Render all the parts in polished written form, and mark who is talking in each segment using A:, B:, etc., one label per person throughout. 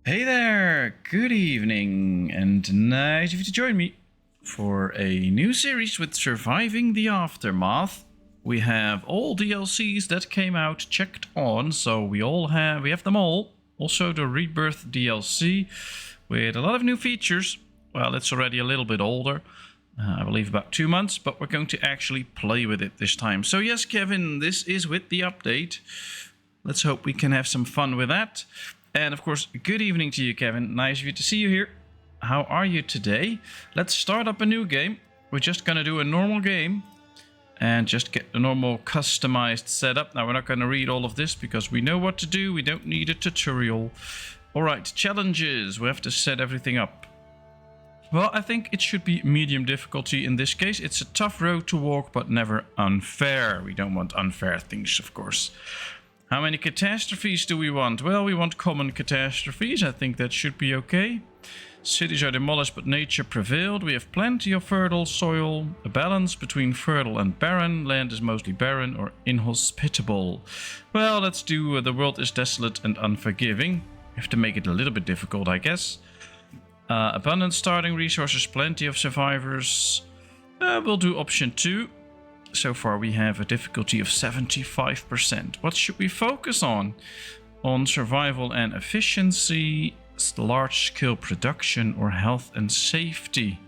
A: Hey there, good evening, and nice of you to join me for a new series with Surviving the Aftermath. We have all DLCs that came out checked on, so we have them all. Also the Rebirth DLC with a lot of new features. Well, it's already a little bit older, I believe about 2 months, but we're going to actually play with it this time. So yes, Kevin, this is with the update. Let's hope we can have some fun with that. And of course, good evening to you, Kevin. Nice of you to see you here. How are you today? Let's start up a new game. We're just going to do a normal game and just get the normal customized setup. Now, we're not going to read all of this because we know what to do. We don't need a tutorial. All right, challenges. We have to set everything up. Well, I think it should be medium difficulty in this case. It's a tough road to walk, but never unfair. We don't want unfair things, of course. How many catastrophes do we want? Well, we want common catastrophes. I think that should be okay. Cities are demolished, but nature prevailed. We have plenty of fertile soil. A balance between fertile and barren. Land is mostly barren or inhospitable. Well, let's do the world is desolate and unforgiving. We have to make it a little bit difficult, I guess. Abundant starting resources, plenty of survivors. We'll do option 2. So far we have a difficulty of 75%. What should we focus on? On survival and efficiency, large-scale production, or health and safety?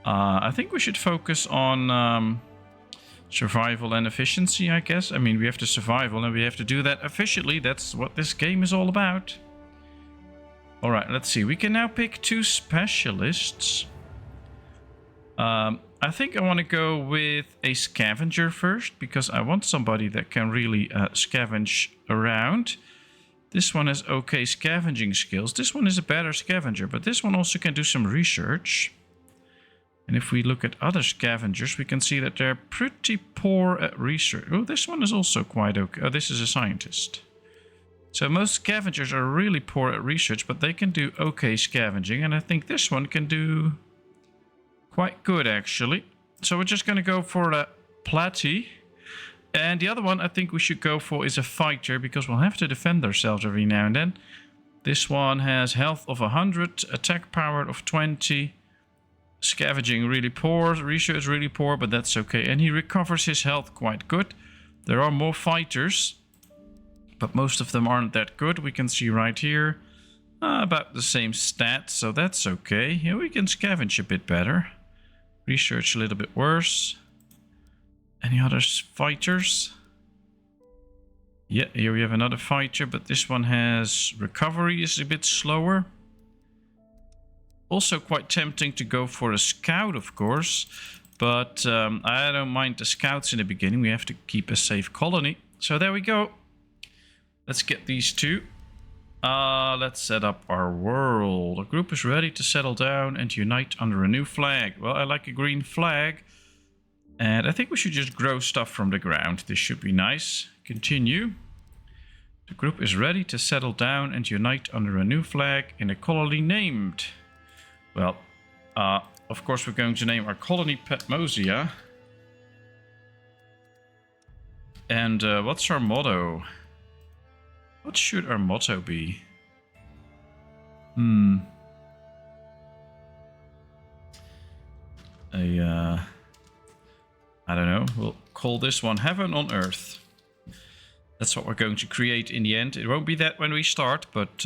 A: I think we should focus on survival and efficiency, I guess. I mean, we have to survival and we have to do that efficiently. That's what this game is all about. Alright, let's see. We can now pick 2 specialists. I think I want to go with a scavenger first, because I want somebody that can really scavenge around. This one has okay scavenging skills. This one is a better scavenger, but this one also can do some research. And if we look at other scavengers, we can see that they're pretty poor at research. Oh, this one is also quite okay. Oh, this is a scientist. So most scavengers are really poor at research, but they can do okay scavenging. And I think this one can do quite good, actually. So we're just going to go for a platy. And the other one I think we should go for is a fighter, because we'll have to defend ourselves every now and then. This one has health of 100, attack power of 20, scavenging really poor, research really poor, but that's okay. And he recovers his health quite good. There are more fighters, but most of them aren't that good. We can see right here about the same stats, so that's okay. Here we can scavenge a bit better. Research a little bit worse. Any other fighters? Yeah, here we have another fighter, but this one has recovery is a bit slower. Also quite tempting to go for a scout, of course, but I don't mind the scouts in the beginning. We have to keep a safe colony. So there we go. Let's get these 2. Let's set up our world. Our group is ready to settle down and unite under a new flag. Well, I like a green flag. And I think we should just grow stuff from the ground. This should be nice. Continue. The group is ready to settle down and unite under a new flag in a colony named. Well, of course we're going to name our colony PatmosIV. And what's our motto? What should our motto be? I don't know. We'll call this one Heaven on Earth. That's what we're going to create in the end. It won't be that when we start, but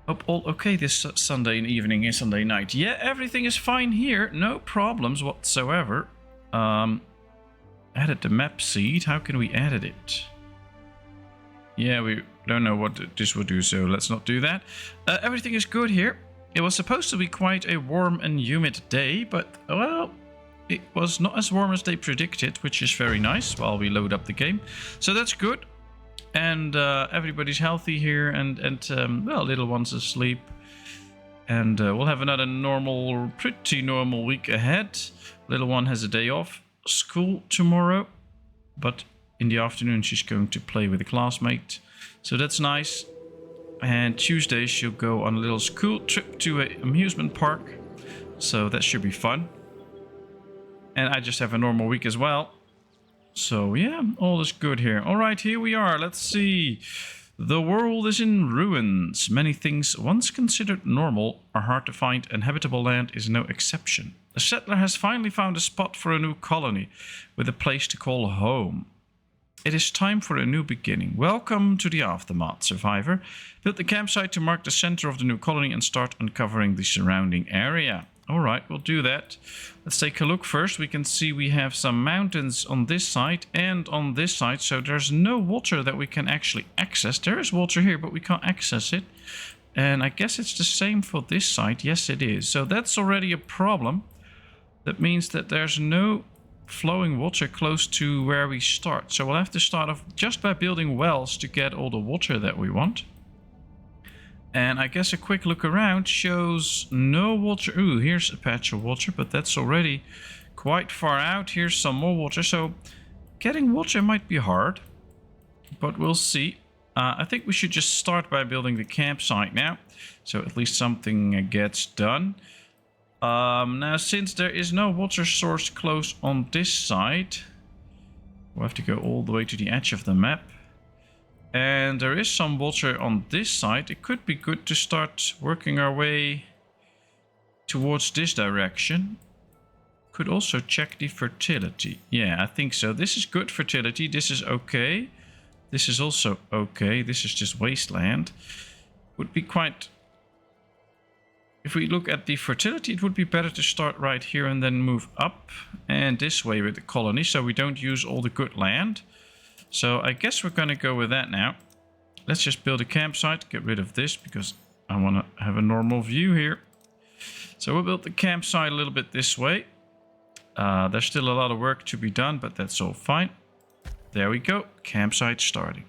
A: hope all okay this Sunday evening and Sunday night. Yeah, everything is fine here. No problems whatsoever. Added the map seed. How can we edit it? Yeah, we don't know what this will do, so let's not do that. Everything is good here. It was supposed to be quite a warm and humid day, but, well, it was not as warm as they predicted, which is very nice while we load up the game. So that's good. And everybody's healthy here, and well, little one's asleep. And we'll have another pretty normal week ahead. Little one has a day off school tomorrow, but in the afternoon, she's going to play with a classmate. So that's nice. And Tuesday, she'll go on a little school trip to an amusement park. So that should be fun. And I just have a normal week as well. So yeah, all is good here. All right, here we are. Let's see. The world is in ruins. Many things once considered normal are hard to find, and habitable land is no exception. The settler has finally found a spot for a new colony, with a place to call home. It is time for a new beginning. Welcome to the Aftermath, survivor. Build the campsite to mark the center of the new colony and start uncovering the surrounding area. Alright, we'll do that. Let's take a look first. We can see we have some mountains on this side and on this side. So there's no water that we can actually access. There is water here, but we can't access it. And I guess it's the same for this side. Yes, it is. So that's already a problem. That means that there's no flowing water close to where we start. So we'll have to start off just by building wells to get all the water that we want. And I guess a quick look around shows no water. Ooh, here's a patch of water, but that's already quite far out. Here's some more water. So getting water might be hard, but we'll see. I think we should just start by building the campsite now. So at least something gets done. Now, since there is no water source close on this side, we'll have to go all the way to the edge of the map. And there is some water on this side. It could be good to start working our way towards this direction. Could also check the fertility. Yeah, I think so. This is good fertility. This is okay. This is also okay. This is just wasteland. Would be quite... If we look at the fertility, it would be better to start right here and then move up and this way with the colony, so we don't use all the good land. So I guess we're going to go with that now. Let's just build a campsite, get rid of this because I want to have a normal view here. So we'll build the campsite a little bit this way. There's still a lot of work to be done, but that's all fine. There we go, campsite starting.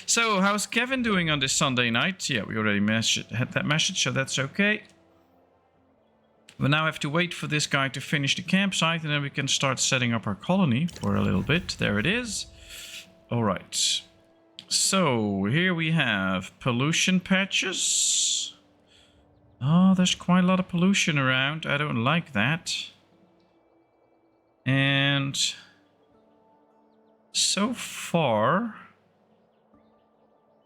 A: So how's Kevin doing on this Sunday night? Yeah, we already had that message, so that's okay. We now have to wait for this guy to finish the campsite, and then we can start setting up our colony for a little bit. There it is. All right. So here we have pollution patches. Oh, there's quite a lot of pollution around. I don't like that. And so far,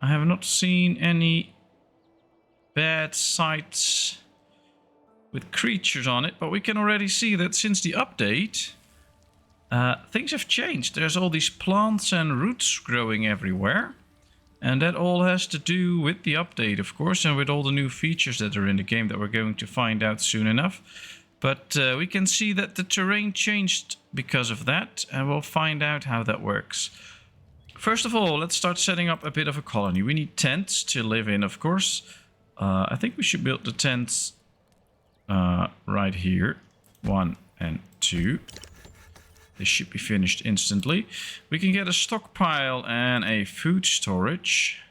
A: I have not seen any bad sites with creatures on it, but we can already see that since the update, things have changed. There's all these plants and roots growing everywhere. And that all has to do with the update, of course, and with all the new features that are in the game that we're going to find out soon enough. But we can see that the terrain changed because of that, and we'll find out how that works. First of all, let's start setting up a bit of a colony. We need tents to live in, of course. I think we should build the tents right here. 1 and 2. This should be finished instantly. We can get a stockpile and a food storage.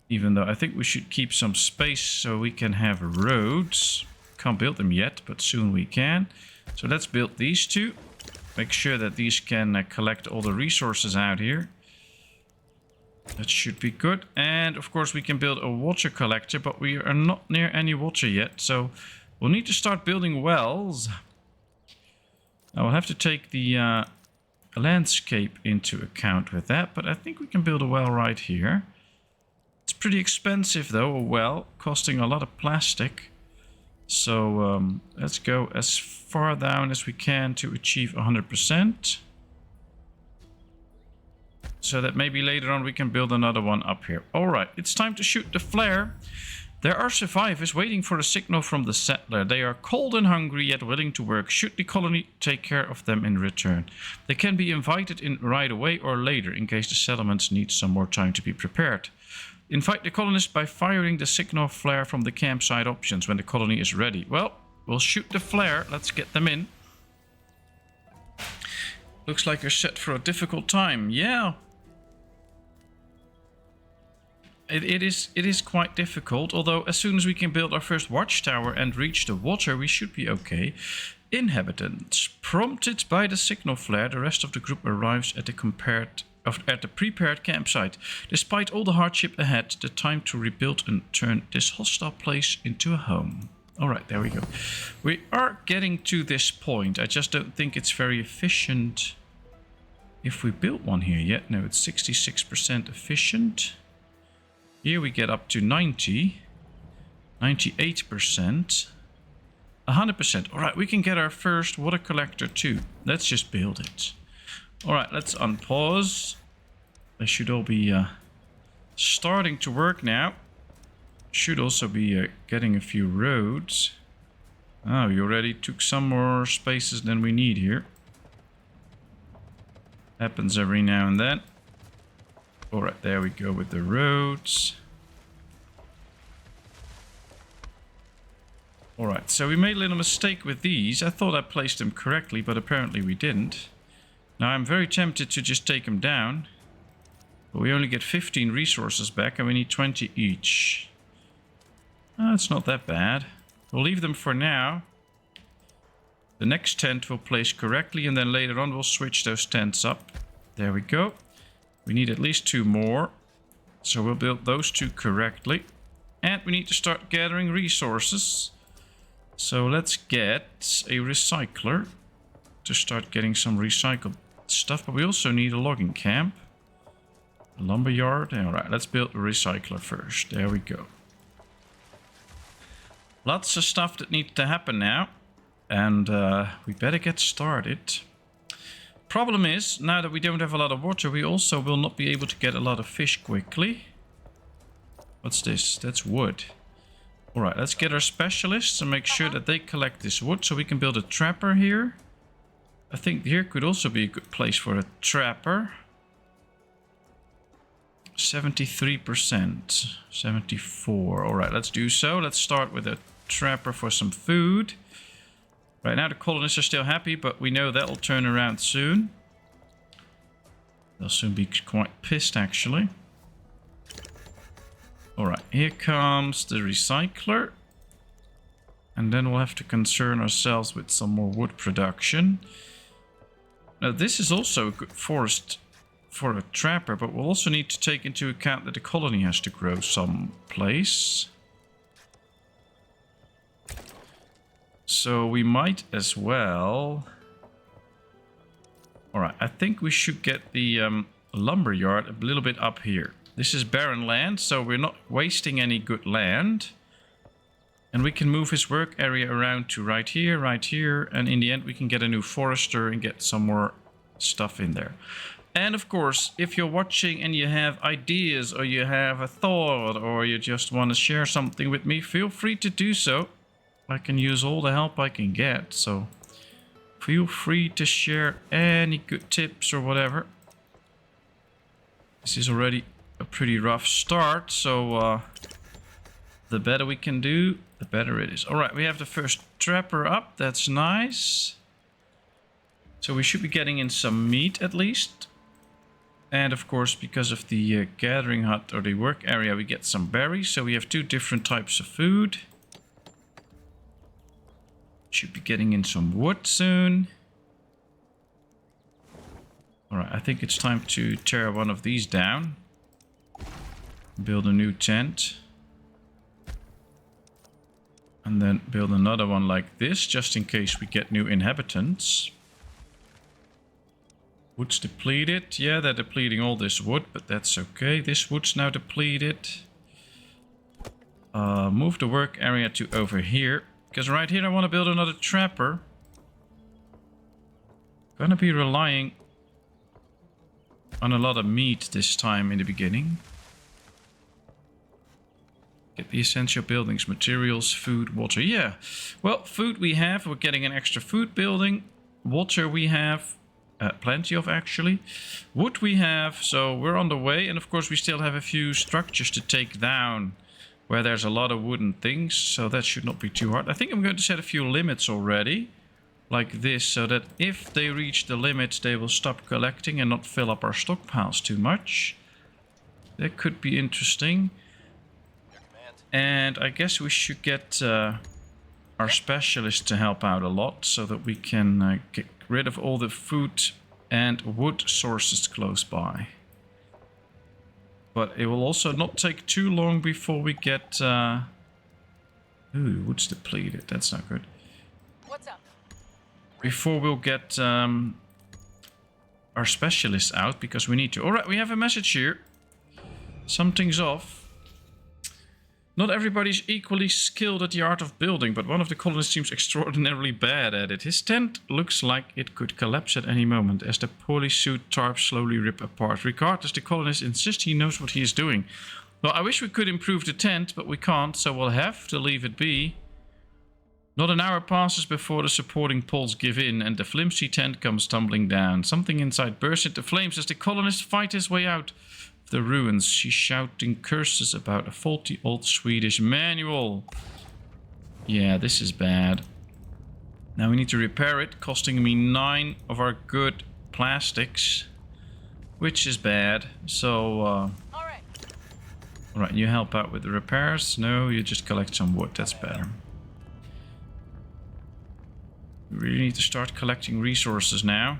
A: Even though I think we should keep some space so we can have roads. Can't build them yet, but soon we can. So let's build these two. Make sure that these can collect all the resources out here. That should be good. And of course we can build a water collector, but we are not near any water yet. So we'll need to start building wells. I will have to take the landscape into account with that, but I think we can build a well right here. It's pretty expensive though, a well, costing a lot of plastic. So let's go as far down as we can to achieve 100%. So that maybe later on we can build another one up here. Alright, it's time to shoot the flare. There are survivors waiting for a signal from the settler. They are cold and hungry, yet willing to work. Should the colony take care of them in return? They can be invited in right away or later, in case the settlements need some more time to be prepared. Invite the colonists by firing the signal flare from the campsite options when the colony is ready. Well, we'll shoot the flare. Let's get them in. Looks like you're set for a difficult time. Yeah. It is quite difficult, although as soon as we can build our first watchtower and reach the water, we should be okay. Inhabitants. Prompted by the signal flare, the rest of the group arrives at the prepared campsite. Despite all the hardship ahead, the time to rebuild and turn this hostile place into a home. Alright, there we go. We are getting to this point. I just don't think it's very efficient if we built one here yet. No, it's 66% efficient. Here we get up to 90, 98%, 100%. All right, we can get our first water collector too. Let's just build it. All right, let's unpause. They should all be starting to work now. Should also be getting a few roads. Oh, we already took some more spaces than we need here. Happens every now and then. Alright, there we go with the roads. Alright, so we made a little mistake with these. I thought I placed them correctly, but apparently we didn't. Now I'm very tempted to just take them down. But we only get 15 resources back and we need 20 each. Oh, it's not that bad. We'll leave them for now. The next tent we'll place correctly and then later on we'll switch those tents up. There we go. We need at least 2 more. So we'll build those 2 correctly. And we need to start gathering resources. So let's get a recycler to start getting some recycled stuff. But we also need a logging camp. A lumber yard. Alright, let's build a recycler first. There we go. Lots of stuff that needs to happen now. And we better get started. Problem is, now that we don't have a lot of water, we also will not be able to get a lot of fish quickly. What's this? That's wood. Alright, let's get our specialists and make sure that they collect this wood so we can build a trapper here. I think here could also be a good place for a trapper. 73%. 74. Alright, let's do so. Let's start with a trapper for some food. Right now the colonists are still happy, but we know that'll turn around soon. They'll soon be quite pissed, actually. Alright, here comes the recycler. And then we'll have to concern ourselves with some more wood production. Now this is also a good forest for a trapper, but we'll also need to take into account that the colony has to grow someplace. So we might as well... Alright, I think we should get the lumber yard a little bit up here. This is barren land, so we're not wasting any good land. And we can move his work area around to right here, and in the end we can get a new forester and get some more stuff in there. And of course, if you're watching and you have ideas or you have a thought or you just want to share something with me, feel free to do so. I can use all the help I can get, so feel free to share any good tips or whatever. This is already a pretty rough start, so the better we can do, the better it is. Alright, we have the first trapper up, that's nice. So we should be getting in some meat at least. And of course, because of the gathering hut or the work area, we get some berries, so we have 2 different types of food. Should be getting in some wood soon. Alright, I think it's time to tear one of these down. Build a new tent. And then build another one like this, just in case we get new inhabitants. Wood's depleted. Yeah, they're depleting all this wood, but that's okay. This wood's now depleted. Move the work area to over here. Because right here I want to build another trapper. Gonna be relying on a lot of meat this time in the beginning. Get the essential buildings, materials, food, water. Yeah, well, food we have. We're getting an extra food building. Water we have. Plenty of, actually. Wood we have, so we're on the way. And of course we still have a few structures to take down where there's a lot of wooden things, so that should not be too hard. I think I'm going to set a few limits already, like this, so that if they reach the limits, they will stop collecting and not fill up our stockpiles too much. That could be interesting. And I guess we should get our specialist to help out a lot, so that we can get rid of all the food and wood sources close by. But it will also not take too long before we get... Ooh, wood's depleted. That's not good.
B: What's up?
A: Before we'll get our specialists out because we need to. Alright, we have a message here. Something's off. Not everybody's equally skilled at the art of building, but one of the colonists seems extraordinarily bad at it. His tent looks like it could collapse at any moment as the poorly sewed tarps slowly rip apart. Regardless, the colonist insists he knows what he is doing. Well, I wish we could improve the tent, but we can't, so we'll have to leave it be. Not an hour passes before the supporting poles give in and the flimsy tent comes tumbling down. Something inside bursts into flames as the colonist fights his way out of the ruins. She's shouting curses about a faulty old Swedish manual. Yeah, this is bad. Now we need to repair it, costing me 9 of our good plastics, which is bad. So, alright, you help out with the repairs. No, you just collect some wood. That's better. We really need to start collecting resources now.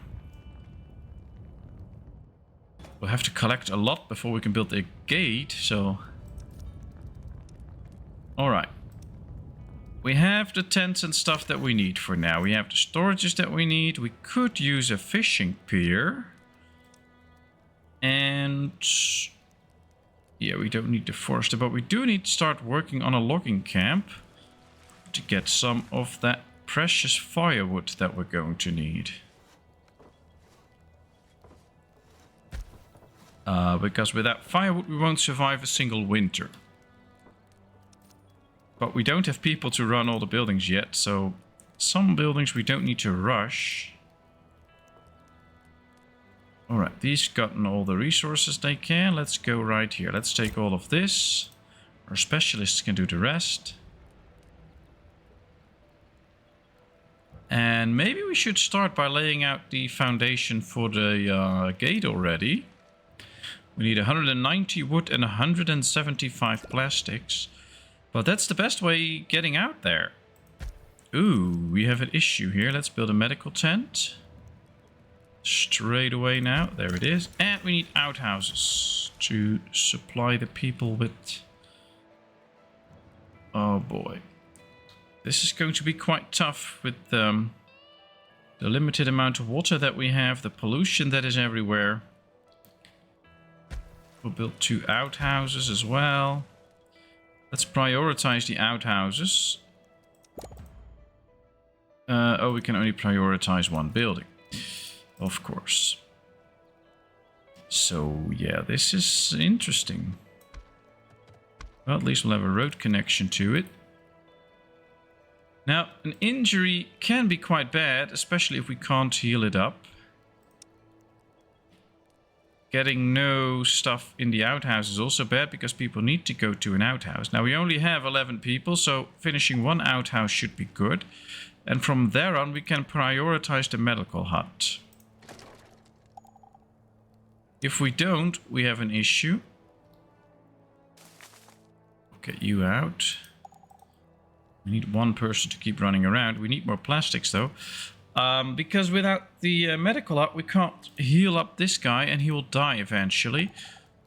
A: We'll have to collect a lot before we can build a gate, so... Alright. We have the tents and stuff that we need for now. We have the storages that we need. We could use a fishing pier. And... yeah, we don't need the forester, but we do need to start working on a logging camp to get some of that precious firewood that we're going to need. Because without firewood we won't survive a single winter. But we don't have people to run all the buildings yet, so some buildings we don't need to rush. Alright, these gotten all the resources they can. Let's go right here. Let's take all of this. Our specialists can do the rest. And maybe we should start by laying out the foundation for the gate already. We need 190 wood and 175 plastics. But that's the best way getting out there. Ooh, we have an issue here. Let's build a medical tent. Straight away now. There it is. And we need outhouses to supply the people with... oh boy. This is going to be quite tough with the limited amount of water that we have, the pollution that is everywhere. We'll build 2 outhouses as well. Let's prioritize the outhouses. Oh, we can only prioritize one building. Of course. So, yeah, this is interesting. Well, at least we'll have a road connection to it. Now, an injury can be quite bad, especially if we can't heal it up. Getting no stuff in the outhouse is also bad because people need to go to an outhouse. Now, we only have 11 people, so finishing one outhouse should be good. And from there on, we can prioritize the medical hut. If we don't, we have an issue. Get you out. We need one person to keep running around. We need more plastics, though. Because without the medical hut, we can't heal up this guy, and he will die eventually.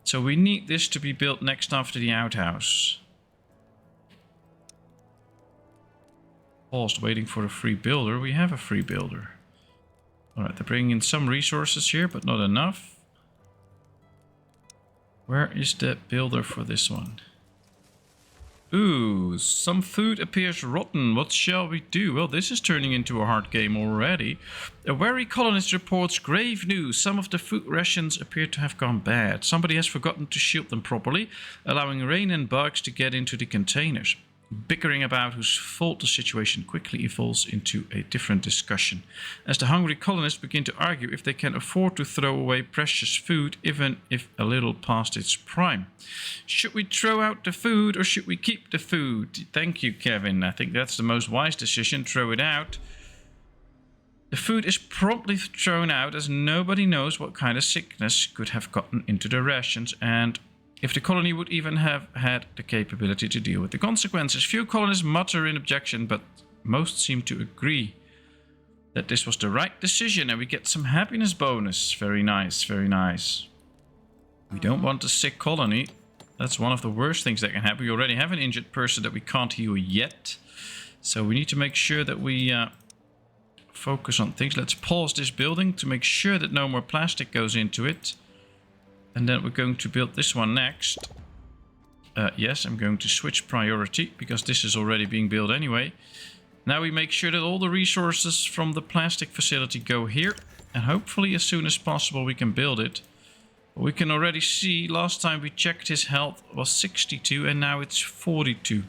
A: So we need this to be built next after the outhouse. Paused, waiting for a free builder. We have a free builder. Alright, they're bringing in some resources here, but not enough. Where is the builder for this one? Ooh, some food appears rotten. What shall we do? Well, this is turning into a hard game already. A wary colonist reports grave news. Some of the food rations appear to have gone bad. Somebody has forgotten to shield them properly, allowing rain and bugs to get into the containers. Bickering about whose fault the situation quickly evolves into a different discussion, as the hungry colonists begin to argue if they can afford to throw away precious food, even if a little past its prime. Should we throw out the food or should we keep the food? Thank you, Kevin. I think that's the most wise decision. Throw it out. The food is promptly thrown out as nobody knows what kind of sickness could have gotten into the rations, and if the colony would even have had the capability to deal with the consequences. Few colonists mutter in objection, but most seem to agree that this was the right decision, and we get some happiness bonus. Very nice, very nice. We don't want a sick colony. That's one of the worst things that can happen. We already have an injured person that we can't heal yet. So we need to make sure that we focus on things. Let's pause this building to make sure that no more plastic goes into it. And then we're going to build this one next. Yes, I'm going to switch priority because this is already being built anyway. Now we make sure that all the resources from the plastic facility go here. And hopefully as soon as possible we can build it. We can already see last time we checked his health was 62 and now it's 42.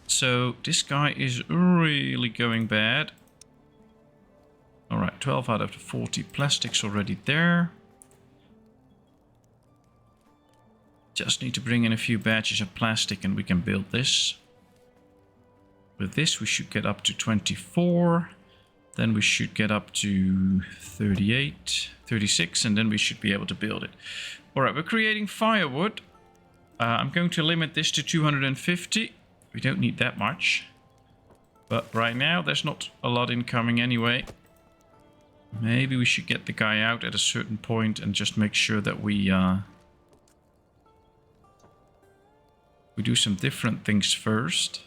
A: So this guy is really going bad. Alright, 12 out of the 40 plastics already there. Just need to bring in a few batches of plastic and we can build this. With this we should get up to 24. Then we should get up to 38, 36, and then we should be able to build it. Alright, we're creating firewood. I'm going to limit this to 250. We don't need that much. But right now there's not a lot incoming anyway. Maybe we should get the guy out at a certain point and just make sure that we do some different things first.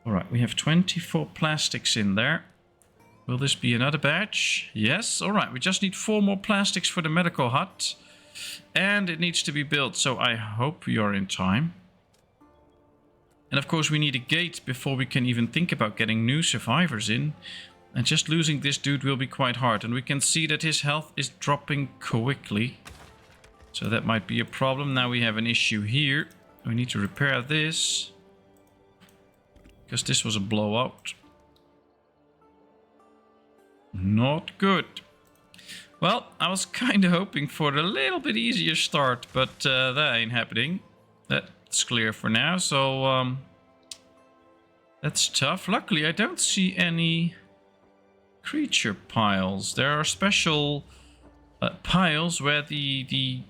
A: Alright, we have 24 plastics in there. Will this be another batch? Yes. Alright, we just need 4 more plastics for the medical hut. And it needs to be built, so I hope we are in time. And of course we need a gate before we can even think about getting new survivors in. And just losing this dude will be quite hard. And we can see that his health is dropping quickly. So that might be a problem. Now we have an issue here. We need to repair this. Because this was a blowout. Not good. Well, I was kind of hoping for a little bit easier start, but that ain't happening. That's clear for now, so that's tough. Luckily, I don't see any creature piles. There are special piles where the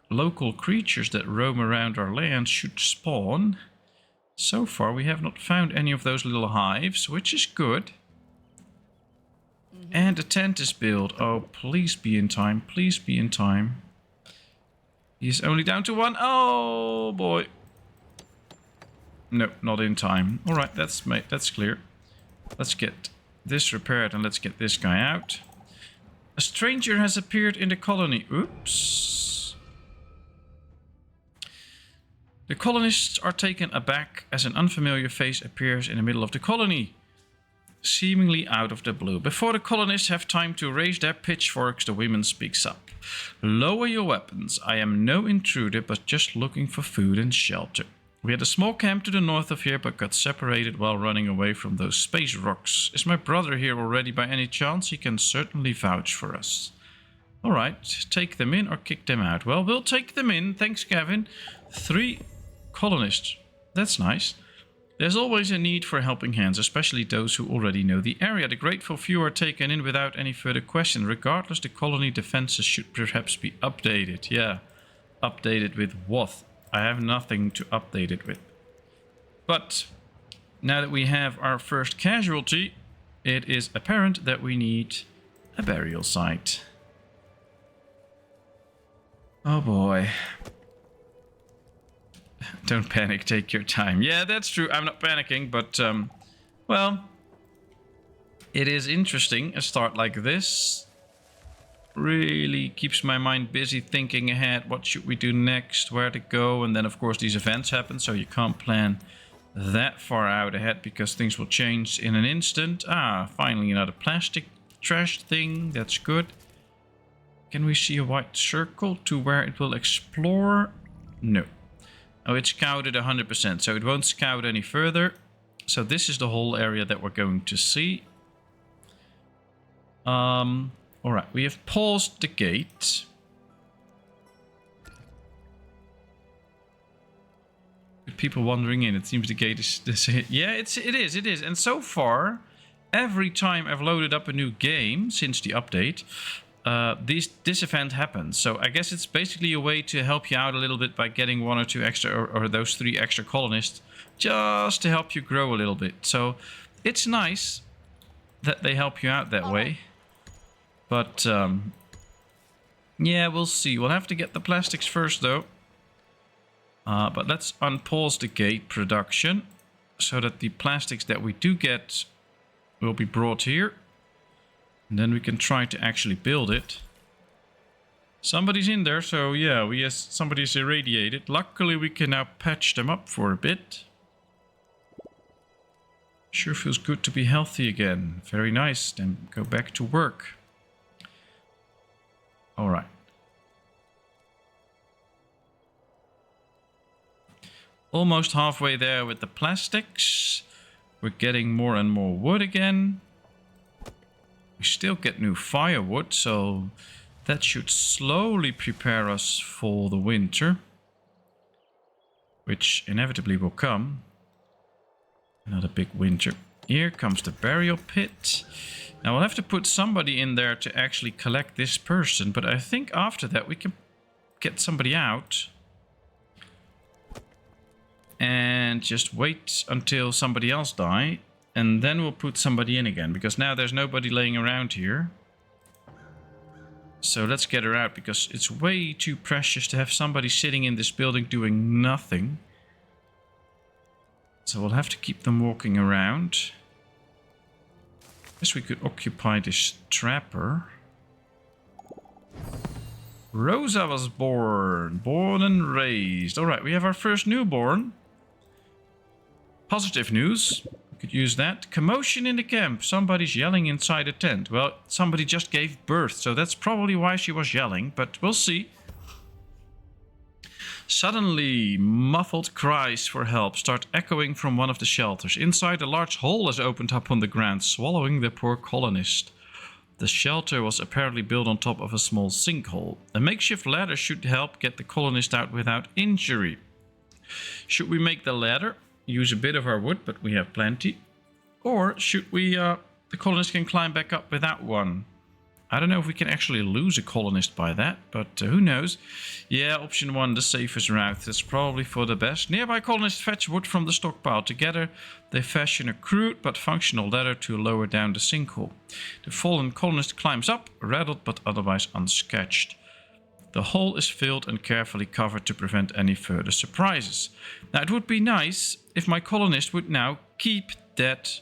A: local creatures that roam around our land should spawn. So far, we have not found any of those little hives, which is good. And the tent is built. Oh, please be in time. Please be in time. He's only down to 1. Oh, boy. No, not in time. Alright, that's clear. Let's get this repaired and let's get this guy out. A stranger has appeared in the colony. Oops. The colonists are taken aback as an unfamiliar face appears in the middle of the colony, seemingly out of the blue. Before the colonists have time to raise their pitchforks, the woman speaks up. Lower your weapons. I am no intruder, but just looking for food and shelter. We had a small camp to the north of here, but got separated while running away from those space rocks. Is my brother here already by any chance? He can certainly vouch for us. Alright, take them in or kick them out. Well, we'll take them in. Thanks, Gavin. 3 colonists. That's nice. There's always a need for helping hands, especially those who already know the area. The grateful few are taken in without any further question. Regardless, the colony defenses should perhaps be updated. Yeah, updated with what? I have nothing to update it with. But now that we have our first casualty, it is apparent that we need a burial site. Oh boy. Don't panic, take your time. Yeah, that's true. I'm not panicking, but, well, it is interesting. A start like this really keeps my mind busy thinking ahead. What should we do next? Where to go? And then, of course, these events happen, so you can't plan that far out ahead because things will change in an instant. Ah, finally another plastic trash thing. That's good. Can we see a white circle to where it will explore? No. Oh, it's scouted 100%, so it won't scout any further. So this is the whole area that we're going to see. Alright, we have paused the gate. With people wandering in, it seems the gate is... Yeah, it is. And so far, every time I've loaded up a new game since the update, this event happens. So I guess it's basically a way to help you out a little bit by getting 1 or 2 extra or those 3 extra colonists just to help you grow a little bit. So it's nice that they help you out that way. But yeah, we'll see. We'll have to get the plastics first though. But let's unpause the gate production so that the plastics that we do get will be brought here. And then we can try to actually build it. Somebody's in there, so yeah, somebody's irradiated. Luckily, we can now patch them up for a bit. Sure feels good to be healthy again. Very nice. Then go back to work. All right. Almost halfway there with the plastics. We're getting more and more wood again. We still get new firewood, so that should slowly prepare us for the winter, which inevitably will come. Another big winter. Here comes the burial pit. Now we'll have to put somebody in there to actually collect this person, but I think after that we can get somebody out and just wait until somebody else dies, and then we'll put somebody in again, because now there's nobody laying around here. So let's get her out, because it's way too precious to have somebody sitting in this building doing nothing. So we'll have to keep them walking around. Guess we could occupy this trapper. Rosa was born and raised. Alright, we have our first newborn. Positive news. We could use that. Commotion in the camp. Somebody's yelling inside a tent. Well, somebody just gave birth, so that's probably why she was yelling, but we'll see. Suddenly, muffled cries for help start echoing from one of the shelters. Inside, a large hole has opened up on the ground, swallowing the poor colonist. The shelter was apparently built on top of a small sinkhole. A makeshift ladder should help get the colonist out without injury. Should we make the ladder? Use a bit of our wood, but we have plenty. Or should we, the colonist can climb back up without one? I don't know if we can actually lose a colonist by that, but who knows. Yeah, option 1, the safest route. That's probably for the best. Nearby colonists fetch wood from the stockpile. Together, they fashion a crude but functional ladder to lower down the sinkhole. The fallen colonist climbs up, rattled but otherwise unscathed. The hole is filled and carefully covered to prevent any further surprises. Now, it would be nice if my colonist would now keep that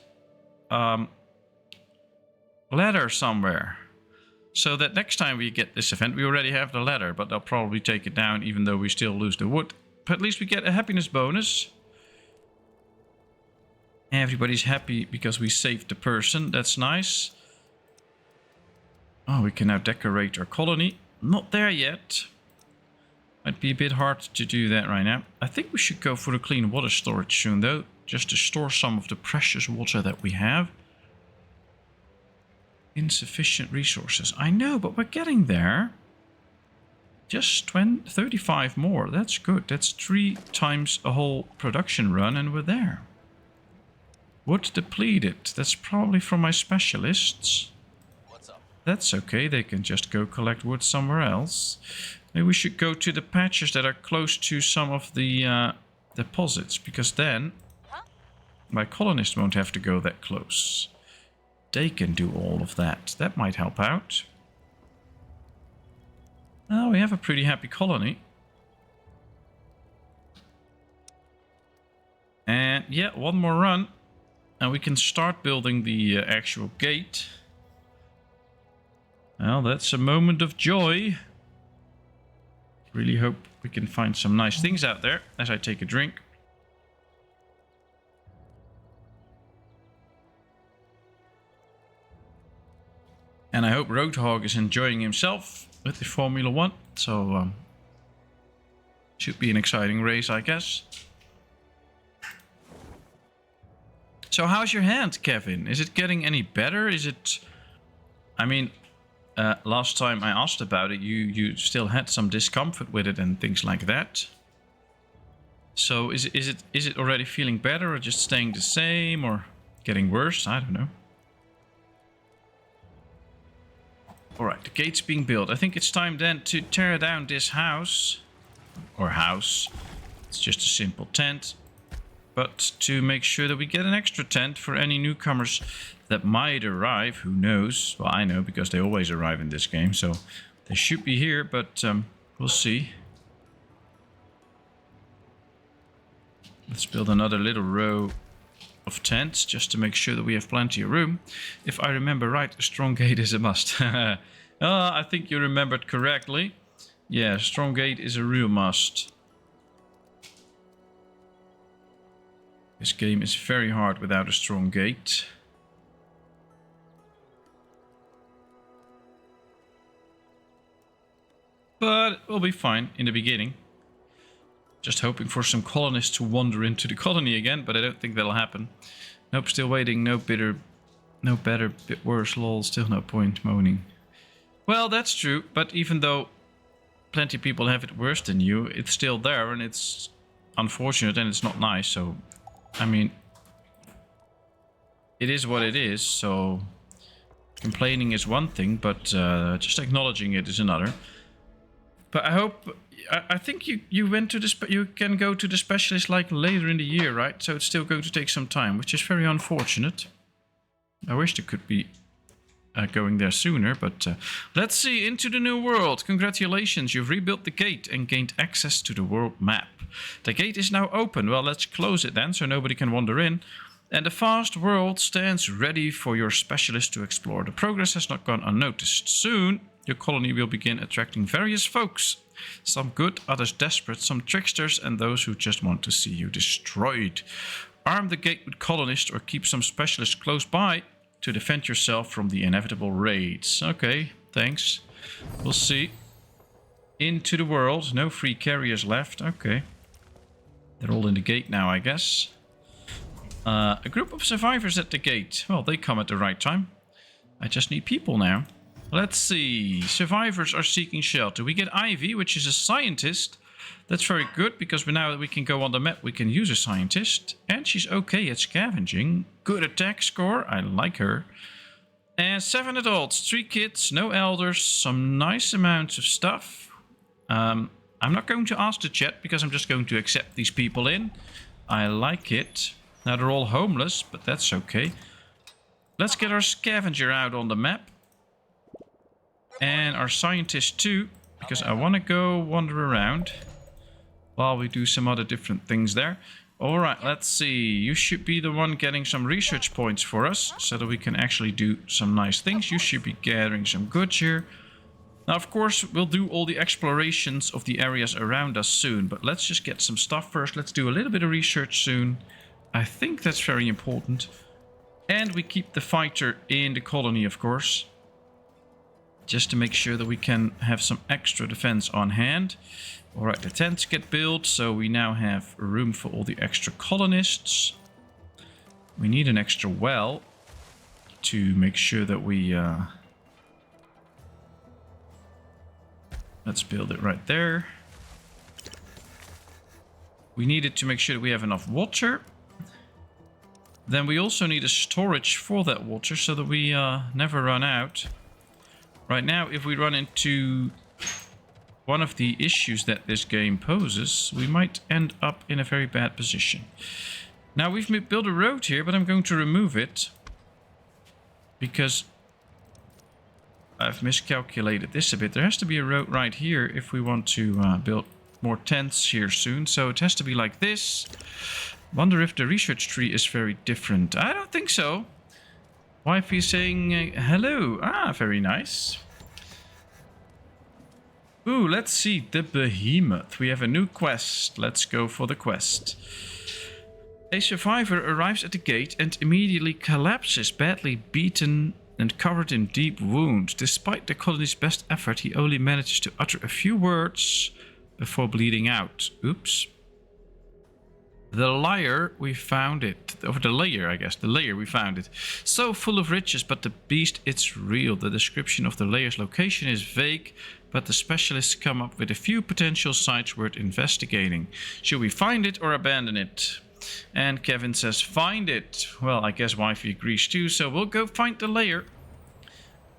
A: ladder somewhere. So that next time we get this event, we already have the ladder, but they'll probably take it down even though we still lose the wood. But at least we get a happiness bonus. Everybody's happy because we saved the person. That's nice. Oh, we can now decorate our colony. Not there yet. Might be a bit hard to do that right now. I think we should go for the clean water storage soon though, just to store some of the precious water that we have. Insufficient resources. I know, but we're getting there. Just 35 more. That's good. That's 3 times a whole production run and we're there. Wood depleted. That's probably from my specialists.
B: What's up?
A: That's okay. They can just go collect wood somewhere else. Maybe we should go to the patches that are close to some of the deposits, because then my colonists won't have to go that close. They can do all of that. That might help out. Oh, we have a pretty happy colony. And yeah, one more run. And we can start building the actual gate. Well, that's a moment of joy. Really hope we can find some nice things out there as I take a drink. And I hope Roadhog is enjoying himself with the Formula 1. So, should be an exciting race, I guess. So, how's your hand, Kevin? Is it getting any better? Is it... I mean, last time I asked about it, you still had some discomfort with it and things like that. So, is it already feeling better, or just staying the same, or getting worse? I don't know. Alright, the gate's being built. I think it's time then to tear down this house. Or house. It's just a simple tent. But to make sure that we get an extra tent for any newcomers that might arrive. Who knows? Well, I know, because they always arrive in this game. So they should be here, but we'll see. Let's build another little row of tents just to make sure that we have plenty of room. If I remember right, a strong gate is a must. I think you remembered correctly. Yeah, strong gate is a real must. This game is very hard without a strong gate. But we'll be fine in the beginning. Just hoping for some colonists to wander into the colony again, but I don't think that'll happen. Nope, still waiting. No better, bit worse, lol. Still no point moaning. Well, that's true, but even though plenty of people have it worse than you, it's still there, and it's unfortunate and it's not nice, so... I mean... It is what it is, so... Complaining is one thing, but just acknowledging it is another. But I hope... I think you went to the... You can go to the specialist like later in the year, right? So it's still going to take some time, which is very unfortunate. I wish there could be going there sooner, but... let's see, into the new world. Congratulations, you've rebuilt the gate and gained access to the world map. The gate is now open. Well, let's close it then, so nobody can wander in. And the vast world stands ready for your specialist to explore. The progress has not gone unnoticed. Soon, your colony will begin attracting various folks. Some good, others desperate, some tricksters, and those who just want to see you destroyed. Arm the gate with colonists or keep some specialists close by to defend yourself from the inevitable raids. Okay, thanks. We'll see. Into the world. No free carriers left. Okay. They're all in the gate now, I guess. A group of survivors at the gate. Well, they come at the right time. I just need people now. Let's see. Survivors are seeking shelter. We get Ivy, which is a scientist. That's very good, because now that we can go on the map, we can use a scientist. And she's okay at scavenging. Good attack score. I like her. And 7 adults, 3 kids, no elders. Some nice amounts of stuff. I'm not going to ask the chat, because I'm just going to accept these people in. I like it. Now they're all homeless, but that's okay. Let's get our scavenger out on the map. And our scientist too, because I want to go wander around while we do some other different things there. Alright, let's see. You should be the one getting some research points for us, so that we can actually do some nice things. You should be gathering some goods here. Now, of course, we'll do all the explorations of the areas around us soon, but let's just get some stuff first. Let's do a little bit of research soon. I think that's very important. And we keep the fighter in the colony, of course. Just to make sure that we can have some extra defense on hand. Alright, the tents get built, so we now have room for all the extra colonists. We need an extra well to make sure that we... Let's build it right there. We need it to make sure that we have enough water. Then we also need a storage for that water so that we never run out. Right now, if we run into one of the issues that this game poses, we might end up in a very bad position. Now, we've built a road here, but I'm going to remove it because I've miscalculated this a bit. There has to be a road right here if we want to build more tents here soon. So it has to be like this. Wonder if the research tree is very different. I don't think so. Wifey saying hello. Ah, very nice. Ooh, let's see. The Behemoth. We have a new quest. Let's go for the quest. A survivor arrives at the gate and immediately collapses, badly beaten and covered in deep wounds. Despite the colony's best effort, he only manages to utter a few words before bleeding out. Oops. The liar, we found it. Or the layer, I guess. The layer, we found it. So full of riches, but the beast, it's real. The description of the layer's location is vague, but the specialists come up with a few potential sites worth investigating. Should we find it or abandon it? And Kevin says, find it. Well, I guess Wifey agrees too, so we'll go find the layer.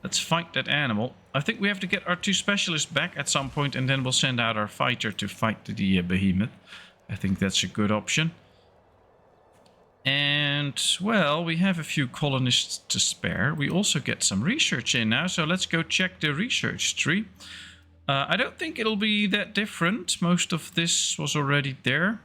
A: Let's fight that animal. I think we have to get our 2 specialists back at some point, and then we'll send out our fighter to fight the behemoth. I think that's a good option. And, well, we have a few colonists to spare. We also get some research in now, so let's go check the research tree. I don't think it'll be that different. Most of this was already there.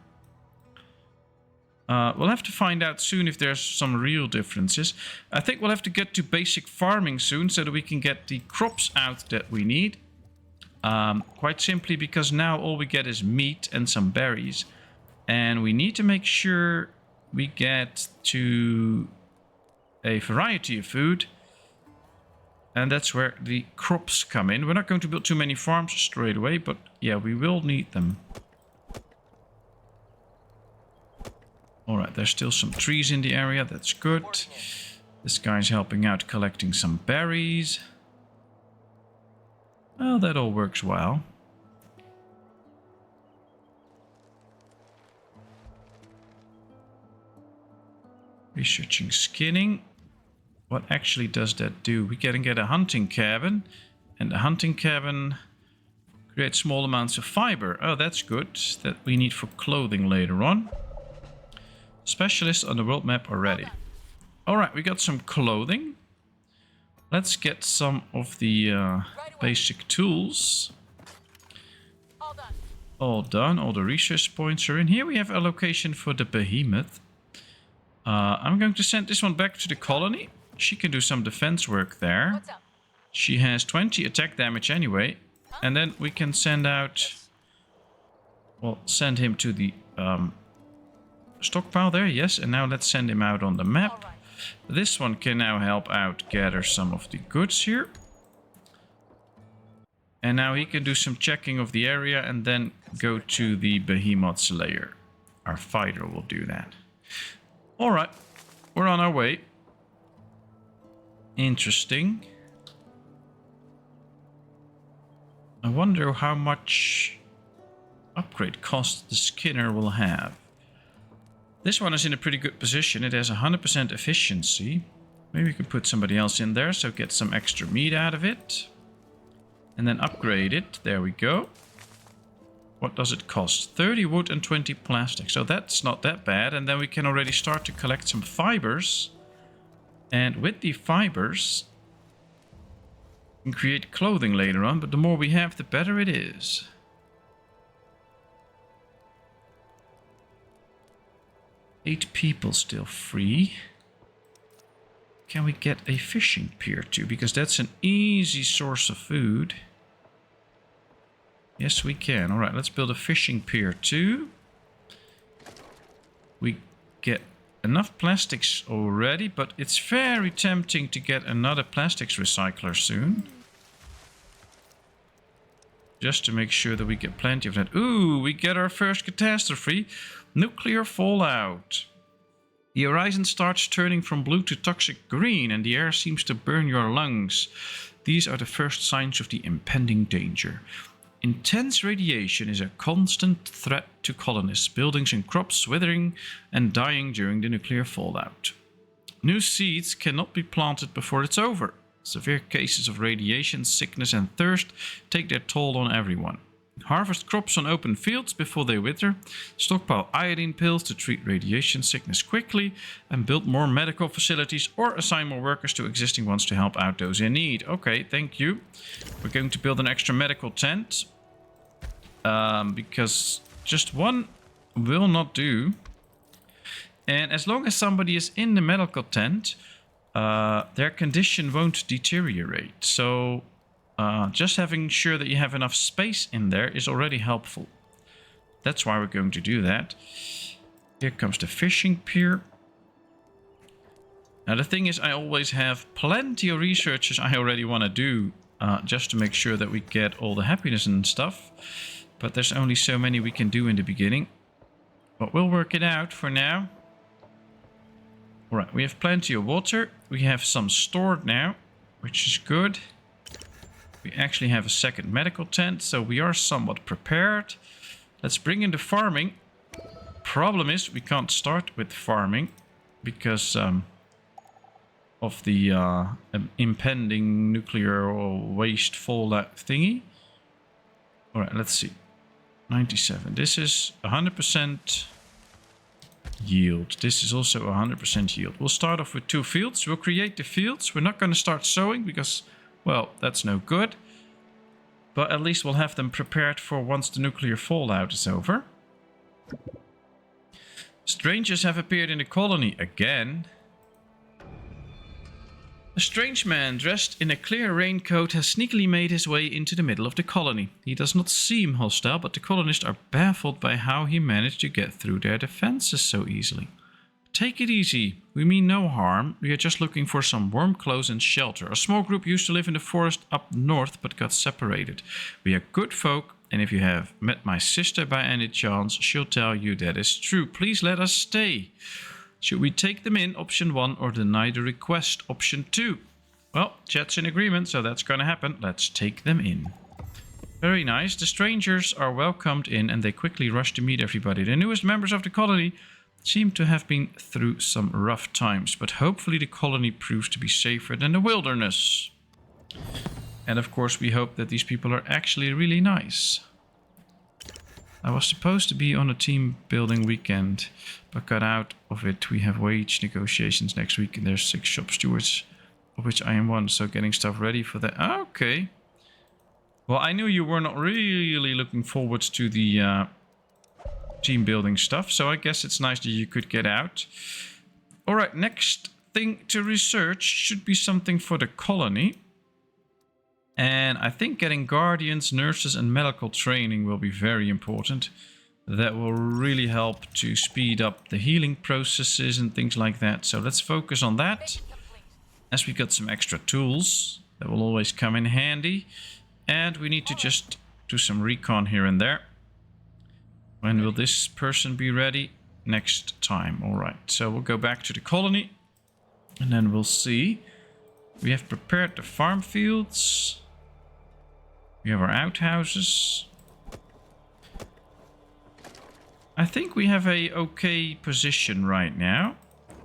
A: We'll have to find out soon if there's some real differences. I think we'll have to get to basic farming soon so that we can get the crops out that we need. Quite simply because now all we get is meat and some berries. And we need to make sure we get to a variety of food. And that's where the crops come in. We're not going to build too many farms straight away, but yeah, we will need them. Alright, there's still some trees in the area. That's good. This guy's helping out collecting some berries. Well, that all works well. Researching skinning. What actually does that do? We can get a hunting cabin. And the hunting cabin creates small amounts of fiber. Oh, that's good. That we need for clothing later on. Specialist on the world map already. Alright, we got some clothing. Let's get some of the basic tools. All done. All the research points are in. Here we have a location for the behemoth. I'm going to send this one back to the colony. She can do some defense work there. She has 20 attack damage anyway. And then we can send out... Well, send him to the... stockpile there, yes, and now let's send him out on the map. This one can now help out gather some of the goods here. And now he can do some checking of the area and then go to the behemoth's lair. Our fighter will do that. Alright, we're on our way. Interesting. I wonder how much upgrade cost the Skinner will have. This one is in a pretty good position. It has 100% efficiency. Maybe we could put somebody else in there, so get some extra meat out of it. And then upgrade it. There we go. What does it cost? 30 wood and 20 plastic. So that's not that bad. And then we can already start to collect some fibers. And with the fibers, we can create clothing later on. But the more we have, the better it is. Eight people still free. Can we get a fishing pier too? Because that's an easy source of food. Yes, we can. Alright, let's build a fishing pier too. We get enough plastics already, but it's very tempting to get another plastics recycler soon. Just to make sure that we get plenty of that. Ooh, we get our first catastrophe. Nuclear fallout. The horizon starts turning from blue to toxic green and the air seems to burn your lungs. These are the first signs of the impending danger. Intense radiation is a constant threat to colonists, buildings and crops withering and dying during the nuclear fallout. New seeds cannot be planted before it's over. Severe cases of radiation, sickness and thirst take their toll on everyone. Harvest crops on open fields before they wither, stockpile iodine pills to treat radiation sickness quickly, and build more medical facilities or assign more workers to existing ones to help out those in need. Okay, thank you. We're going to build an extra medical tent, because just one will not do. And as long as somebody is in the medical tent, their condition won't deteriorate. So just having sure that you have enough space in there is already helpful. That's why we're going to do that. Here comes the fishing pier. Now the thing is, I always have plenty of researches I already want to do, just to make sure that we get all the happiness and stuff. But there's only so many we can do in the beginning. But we'll work it out for now. Alright, we have plenty of water. We have some stored now, which is good. We actually have a second medical tent, so we are somewhat prepared. Let's bring in the farming. Problem is, we can't start with farming because of the impending nuclear waste fallout thingy. Alright, let's see. 97. This is 100% yield. This is also 100% yield. We'll start off with 2 fields. We'll create the fields. We're not going to start sowing because, well, that's no good. But at least we'll have them prepared for once the nuclear fallout is over. Strangers have appeared in the colony again. A strange man dressed in a clear raincoat has sneakily made his way into the middle of the colony. He does not seem hostile, but the colonists are baffled by how he managed to get through their defenses so easily. Take it easy. We mean no harm. We are just looking for some warm clothes and shelter. A small group used to live in the forest up north, but got separated. We are good folk, and if you have met my sister by any chance, she'll tell you that is true. Please let us stay. Should we take them in, option 1, or deny the request, option 2? Well, chat's in agreement, so that's going to happen. Let's take them in. Very nice. The strangers are welcomed in, and they quickly rush to meet everybody. The newest members of the colony seem to have been through some rough times, but hopefully the colony proves to be safer than the wilderness. And of course, we hope that these people are actually really nice. I was supposed to be on a team building weekend, but got out of it. We have wage negotiations next week, and there's 6 shop stewards, of which I am one, so getting stuff ready for that. Okay. Well, I knew you were not really looking forward to the team building stuff, so I guess it's nice that you could get out. Alright, next thing to research should be something for the colony. And I think getting guardians, nurses and medical training will be very important. That will really help to speed up the healing processes and things like that. So let's focus on that. As we got some extra tools, that will always come in handy. And we need to just do some recon here and there. When will this person be ready? Next time. Alright, so we'll go back to the colony. And then we'll see. We have prepared the farm fields. We have our outhouses. I think we have a okay position right now.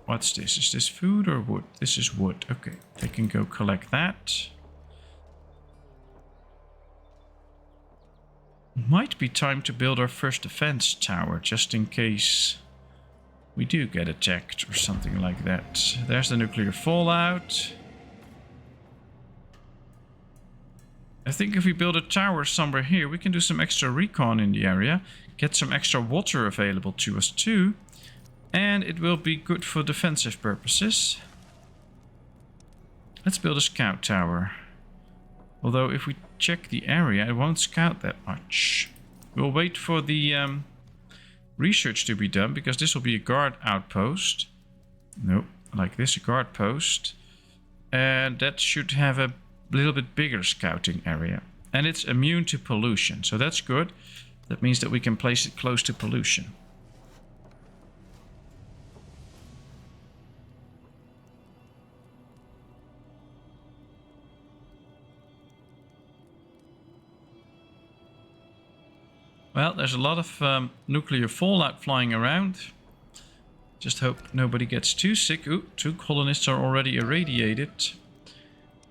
A: What's this? Is this food or wood? This is wood. Okay, they can go collect that. Might be time to build our first defense tower, just in case we do get attacked or something like that. There's the nuclear fallout. I think if we build a tower somewhere here, we can do some extra recon in the area. Get some extra water available to us too. And it will be good for defensive purposes. Let's build a scout tower. Although if we check the area, it won't scout that much. We'll wait for the research to be done, because this will be a guard outpost. Nope, like this, a guard post. And that should have a little bit bigger scouting area. And it's immune to pollution, so that's good. That means that we can place it close to pollution. Well, there's a lot of nuclear fallout flying around. Just hope nobody gets too sick. Ooh, 2 colonists are already irradiated.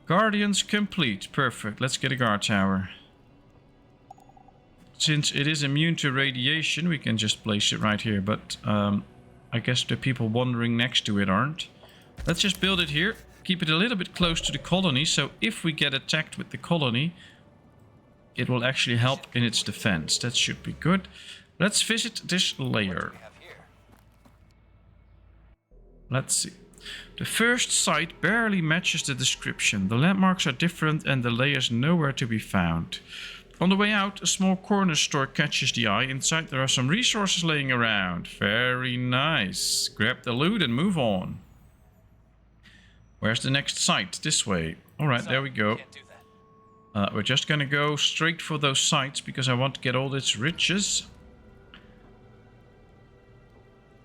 A: Guardians complete. Perfect. Let's get a guard tower. Since it is immune to radiation, we can just place it right here. But I guess the people wandering next to it aren't. Let's just build it here. Keep it a little bit close to the colony. So if we get attacked with the colony, it will actually help in its defense. That should be good. Let's visit this layer. Let's see. The first site barely matches the description. The landmarks are different and the layers nowhere to be found. On the way out, a small corner store catches the eye. Inside there are some resources laying around. Very nice. Grab the loot and move on. Where's the next site? This way. Alright, there we go. We're just gonna go straight for those sites because I want to get all its riches.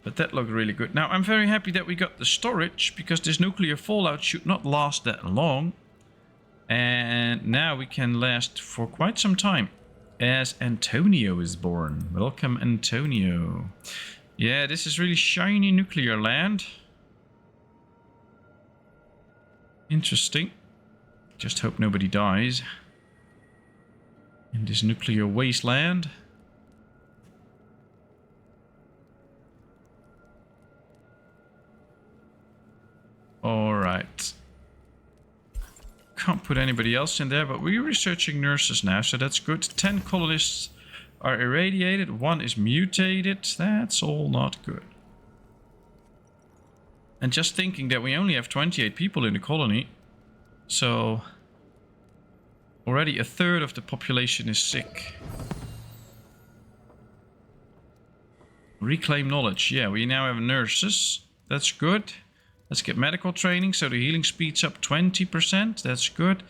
A: But that looked really good. Now, I'm very happy that we got the storage, because this nuclear fallout should not last that long. And now we can last for quite some time. As Antonio is born. Welcome, Antonio. Yeah, this is really shiny nuclear land. Interesting. Just hope nobody dies in this nuclear wasteland. Alright. Can't put anybody else in there, but we're researching nurses now, so that's good. 10 colonists are irradiated, 1 is mutated. That's all not good. And just thinking that we only have 28 people in the colony. So already a third of the population is sick. Reclaim knowledge. Yeah, we now have nurses. That's good. Let's get medical training so the healing speeds up 20%. That's good.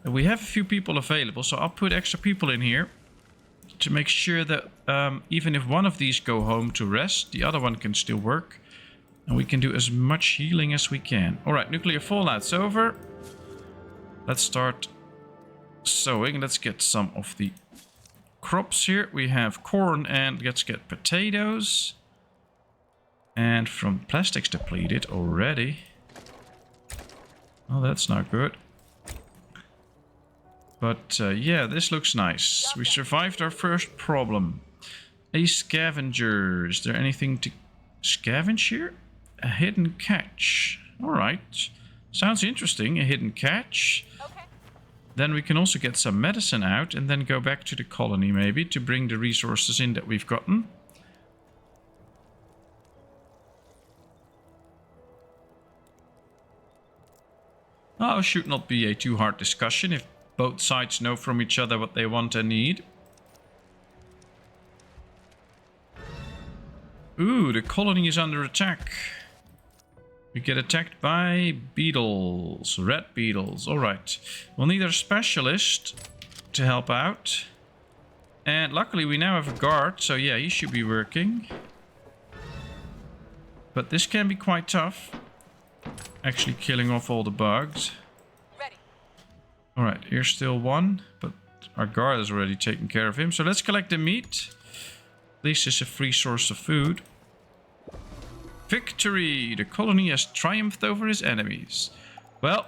A: And we have a few people available, so I'll put extra people in here to make sure that even if one of these go home to rest, the other one can still work. And we can do as much healing as we can. Alright, nuclear fallout's over. Let's start sowing. Let's get some of the crops here. We have corn and let's get potatoes. And from plastics depleted already. Oh, that's not good. But yeah, this looks nice. We survived our first problem. A scavenger. Is there anything to scavenge here? A hidden catch. Alright. Sounds interesting. A hidden catch. Okay. Then we can also get some medicine out and then go back to the colony maybe to bring the resources in that we've gotten. Oh, should not be a too hard discussion if both sides know from each other what they want and need. Ooh, the colony is under attack. We get attacked by beetles, red beetles. Alright, we'll need our specialist to help out. And luckily we now have a guard, so yeah, he should be working. But this can be quite tough. Actually killing off all the bugs. Alright, here's still one, but our guard has already taken care of him. So let's collect the meat. At least it's a free source of food. Victory! The colony has triumphed over his enemies. Well,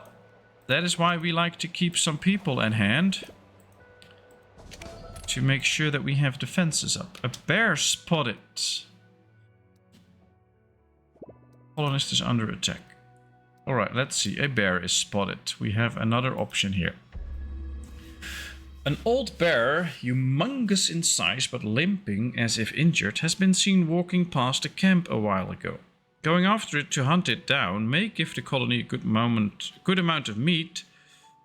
A: that is why we like to keep some people in hand. To make sure that we have defenses up. A bear spotted. Colonist is under attack. Alright, let's see. A bear is spotted. We have another option here. An old bear, humongous in size but limping as if injured, has been seen walking past the camp a while ago. Going after it to hunt it down may give the colony a good amount of meat,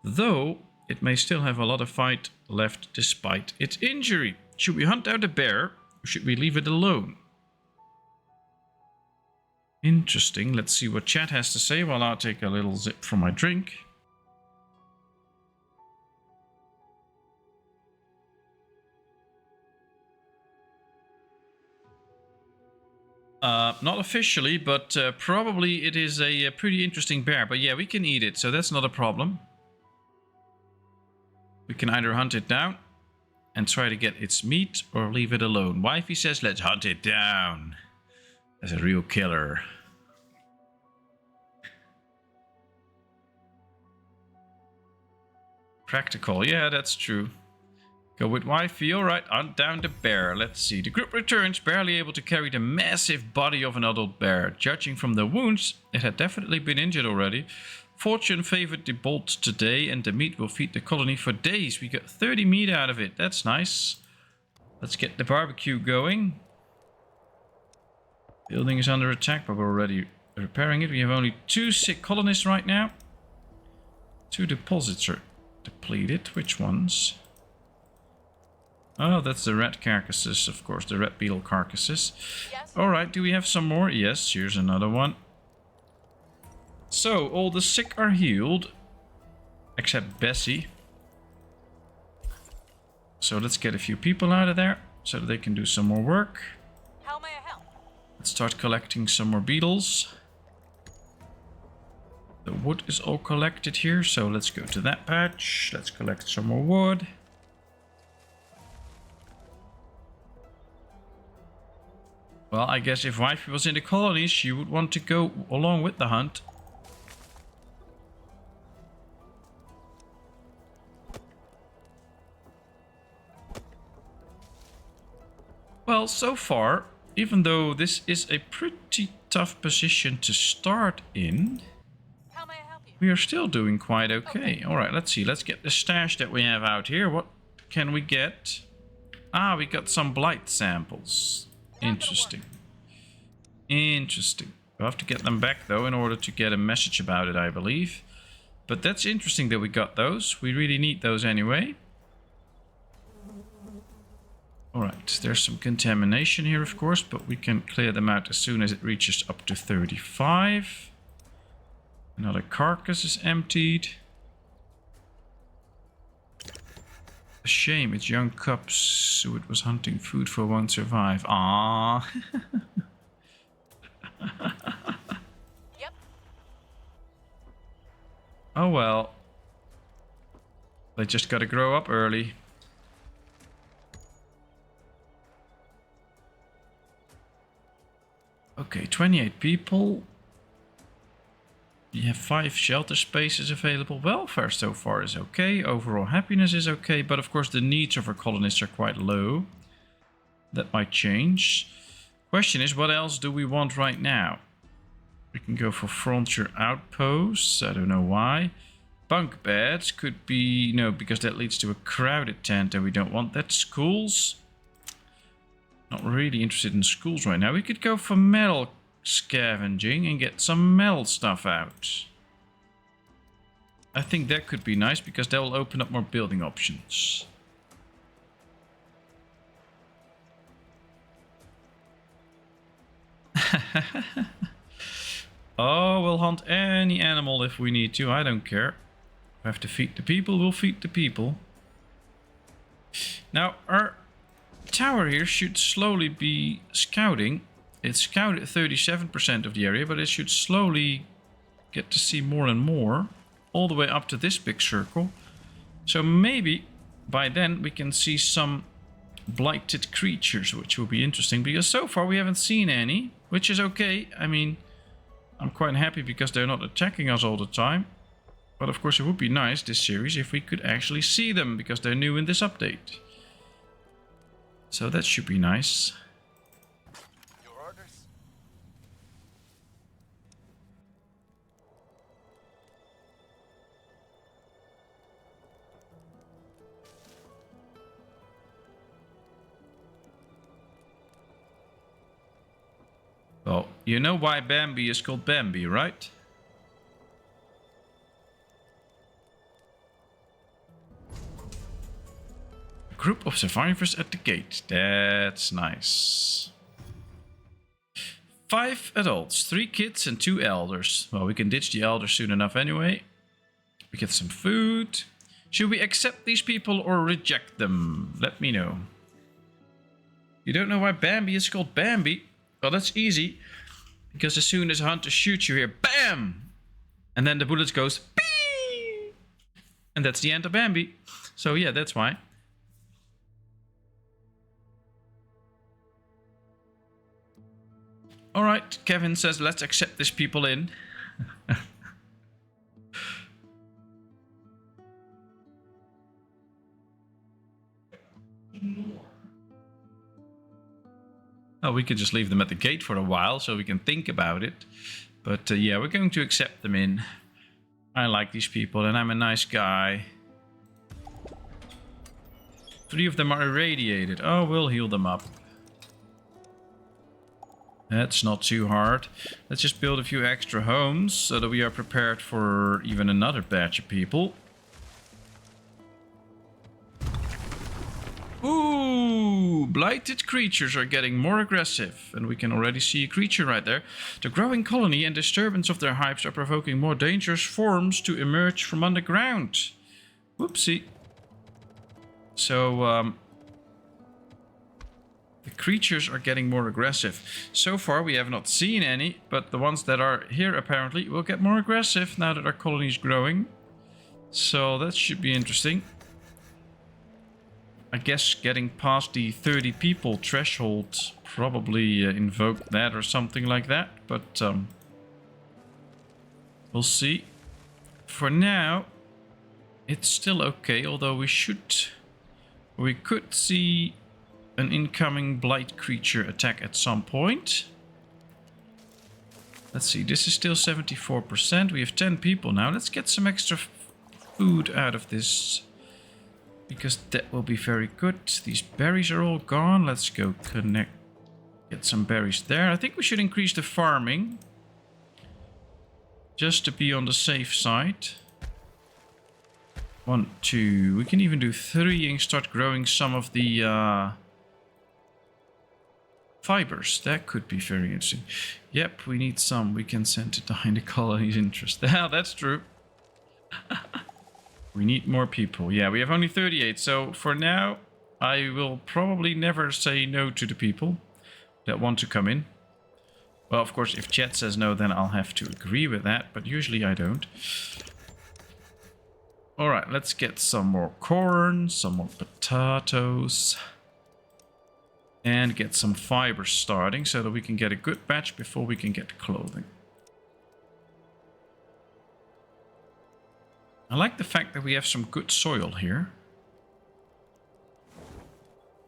A: though it may still have a lot of fight left despite its injury. Should we hunt out a bear, or should we leave it alone? Interesting. Let's see what chat has to say while I'll take a little sip from my drink. Not officially, but probably it is a pretty interesting bear. But yeah, we can eat it, so that's not a problem. We can either hunt it down and try to get its meat or leave it alone. Wifey says, let's hunt it down. As a real killer. Practical, yeah, that's true. Go with wifey, alright, hunt down the bear. Let's see. The group returns, barely able to carry the massive body of an adult bear. Judging from the wounds, it had definitely been injured already. Fortune favored the bolt today, and the meat will feed the colony for days. We got 30 meat out of it. That's nice. Let's get the barbecue going. Building is under attack, but we're already repairing it. We have only 2 sick colonists right now. 2 deposits are depleted. Which ones? Oh, that's the rat carcasses, of course, the rat beetle carcasses. Yes. Alright, do we have some more? Yes, here's another one. So, all the sick are healed. Except Bessie. So let's get a few people out of there, so that they can do some more work. How may I help? Let's start collecting some more beetles. The wood is all collected here, so let's go to that patch. Let's collect some more wood. Well, I guess if wifey was in the colonies, she would want to go along with the hunt. Well, so far, even though this is a pretty tough position to start in, how may I help you? We are still doing quite okay. Alright, let's see. Let's get the stash that we have out here. What can we get? Ah, we got some blight samples. Interesting. Interesting. We'll have to get them back though in order to get a message about it, I believe. But that's interesting that we got those. We really need those anyway. Alright, there's some contamination here, of course, but we can clear them out as soon as it reaches up to 35. Another carcass is emptied. A shame its young cubs who it was hunting food for won't survive. Ah.
B: Yep.
A: Oh well. They just gotta grow up early. Okay, 28 people. You have 5 shelter spaces available. Welfare so far is okay. Overall happiness is okay. But of course the needs of our colonists are quite low. That might change. Question is, what else do we want right now? We can go for frontier outposts. I don't know why. Bunk beds could be... No, because that leads to a crowded tent and we don't want that. Schools. Not really interested in schools right now. We could go for metal scavenging and get some metal stuff out. I think that could be nice because that will open up more building options. Oh, we'll hunt any animal if we need to. I don't care. If we have to feed the people, we'll feed the people. Now, our tower here should slowly be scouting. It's scouted 37% of the area, but it should slowly get to see more and more, all the way up to this big circle. So maybe by then we can see some blighted creatures, which will be interesting, because so far we haven't seen any, which is okay. I mean, I'm quite happy because they're not attacking us all the time. But of course it would be nice, this series, if we could actually see them, because they're new in this update. So that should be nice.
B: Your orders?
A: Well, you know why Bambi is called Bambi, right? Group of survivors at the gate. That's nice. 5 adults, 3 kids and 2 elders. Well, we can ditch the elders soon enough anyway. We get some food. Should we accept these people or reject them? Let me know. You don't know why Bambi is called Bambi? Well, that's easy. Because as soon as a hunter shoots you here, BAM! And then the bullet goes, Pee! And that's the end of Bambi. So yeah, that's why. Alright, Kevin says let's accept these people in. Oh, we could just leave them at the gate for a while so we can think about it. But yeah, we're going to accept them in. I like these people and I'm a nice guy. 3 of them are irradiated. Oh, we'll heal them up. That's not too hard. Let's just build a few extra homes so that we are prepared for even another batch of people. Ooh, blighted creatures are getting more aggressive. And we can already see a creature right there. The growing colony and disturbance of their hives are provoking more dangerous forms to emerge from underground. Whoopsie. So, the creatures are getting more aggressive. So far we have not seen any, but the ones that are here apparently will get more aggressive now that our colony is growing. So that should be interesting. I guess getting past the 30 people threshold probably invoked that or something like that, but we'll see. For now, it's still okay, although we could see an incoming blight creature attack at some point. Let's see, this is still 74%. We have 10 people now. Let's get some extra food out of this, because that will be very good. These berries are all gone. Let's go get some berries there. I think we should increase the farming. just to be on the safe side. 1, 2. We can even do 3 and start growing some of the fibers. That could be very interesting. Yep, we need some. We can send to die in the colony's interest. Yeah, that's true. We need more people. Yeah, we have only 38. So for now, I will probably never say no to the people that want to come in. Well, of course, if chat says no, then I'll have to agree with that. But usually I don't. Alright, let's get some more corn, some more potatoes. And get some fibers starting so that we can get a good batch before we can get clothing. I like the fact that we have some good soil here.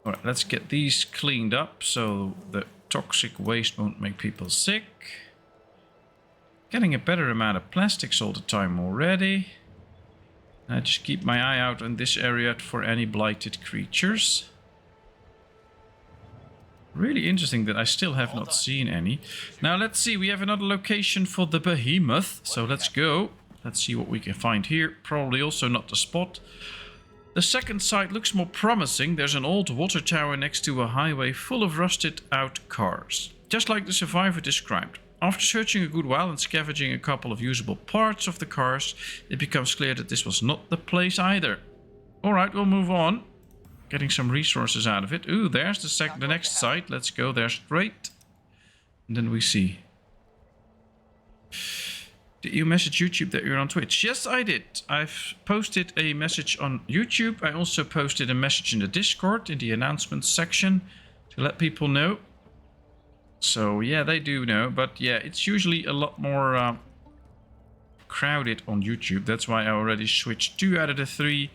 A: Alright, let's get these cleaned up so the toxic waste won't make people sick. Getting a better amount of plastics all the time already. I just keep my eye out on this area for any blighted creatures. Really interesting that I still have not seen any. Now let's see, we have another location for the behemoth. So let's go. Let's see what we can find here. Probably also not the spot. The second site looks more promising. There's an old water tower next to a highway full of rusted out cars. Just like the survivor described. After searching a good while and scavenging a couple of usable parts of the cars, it becomes clear that this was not the place either. Alright, we'll move on. Getting some resources out of it. Ooh, there's the next site. Let's go there straight. And then we see. Did you message YouTube that you're on Twitch? Yes, I did. I've posted a message on YouTube. I also posted a message in the Discord in the announcements section to let people know. So yeah, they do know, but yeah, it's usually a lot more crowded on YouTube. That's why I already switched 2 out of the 3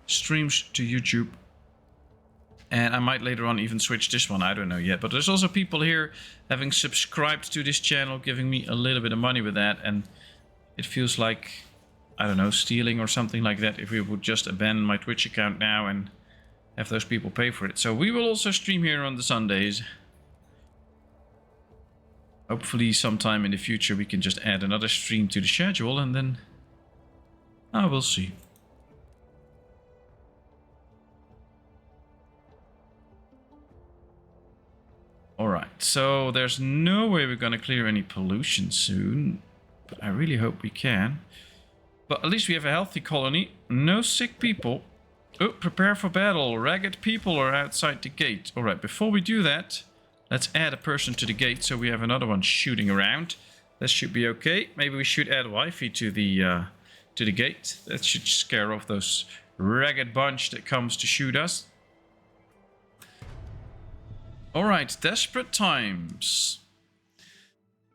A: streams to YouTube. And I might later on even switch this one, I don't know yet. But there's also people here having subscribed to this channel, giving me a little bit of money with that. And it feels like, I don't know, stealing or something like that if we would just abandon my Twitch account now and have those people pay for it. So we will also stream here on the Sundays. Hopefully sometime in the future we can just add another stream to the schedule and then... we'll see. Alright, so there's no way we're gonna clear any pollution soon. But I really hope we can. But at least we have a healthy colony. No sick people. Oh, prepare for battle. Ragged people are outside the gate. Alright, before we do that... let's add a person to the gate so we have another one shooting around. That should be okay. Maybe we should add Wifey to the gate. That should scare off those ragged bunch that comes to shoot us. Alright, desperate times.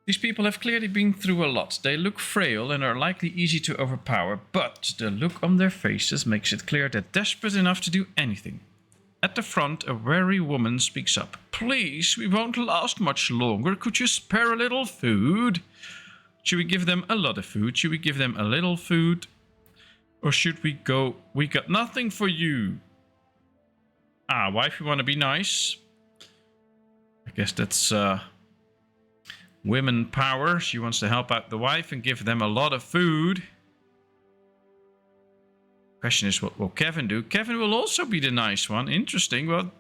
A: These people have clearly been through a lot. They look frail and are likely easy to overpower, but the look on their faces makes it clear they're desperate enough to do anything. At the front, a wary woman speaks up. Please, we won't last much longer. Could you spare a little food? Should we give them a lot of food? Should we give them a little food? Or should we go, we got nothing for you? Wife, you want to be nice? I guess that's women power. She wants to help out the wife and give them a lot of food. Question is, what will Kevin do? Kevin will also be the nice one. Interesting. Well,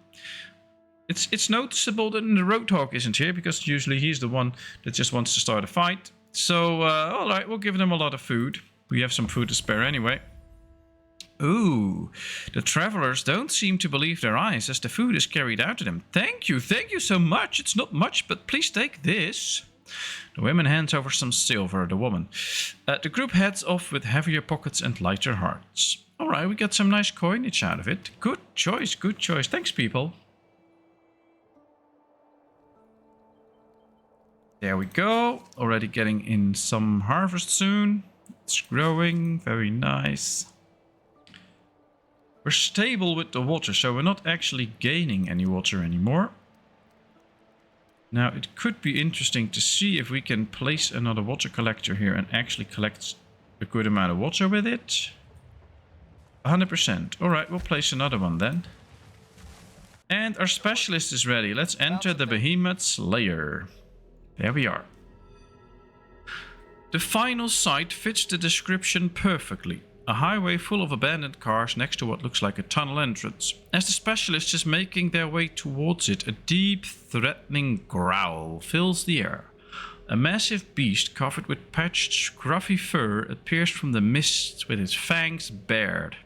A: it's noticeable that the Roadhog isn't here because usually he's the one that just wants to start a fight. So, alright, we'll give them a lot of food. We have some food to spare anyway. Ooh, the travelers don't seem to believe their eyes as the food is carried out to them. Thank you so much. It's not much, but please take this. The woman hands over some silver, the woman. The group heads off with heavier pockets and lighter hearts. Alright, we got some nice coinage out of it. Good choice, good choice. Thanks, people. There we go. Already getting in some harvest soon. It's growing, very nice. We're stable with the water, so we're not actually gaining any water anymore. Now, it could be interesting to see if we can place another water collector here and actually collect a good amount of water with it. 100%. Alright, we'll place another one then. And our specialist is ready. Let's enter the behemoth's lair. There we are. The final site fits the description perfectly. A highway full of abandoned cars next to what looks like a tunnel entrance. As the specialist is making their way towards it, a deep, threatening growl fills the air. A massive beast covered with patched, scruffy fur appears from the mist with its fangs bared.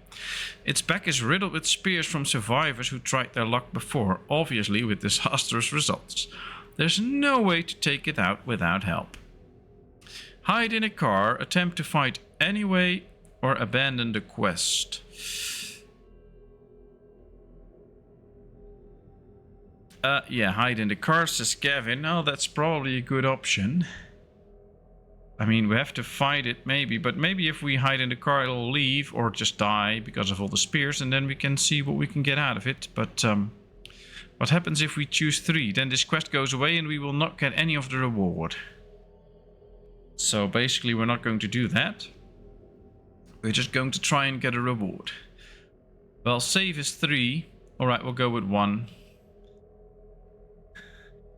A: Its back is riddled with spears from survivors who tried their luck before, obviously with disastrous results. There's no way to take it out without help. Hide in a car, attempt to fight anyway, or abandon the quest. Yeah, hide in the car, says Gavin. Oh, that's probably a good option. I mean, we have to fight it maybe, but maybe if we hide in the car it'll leave or just die because of all the spears, and then we can see what we can get out of it. But what happens if we choose 3? Then this quest goes away and we will not get any of the reward. So basically we're not going to do that. We're just going to try and get a reward. Well, save is 3. Alright, we'll go with 1.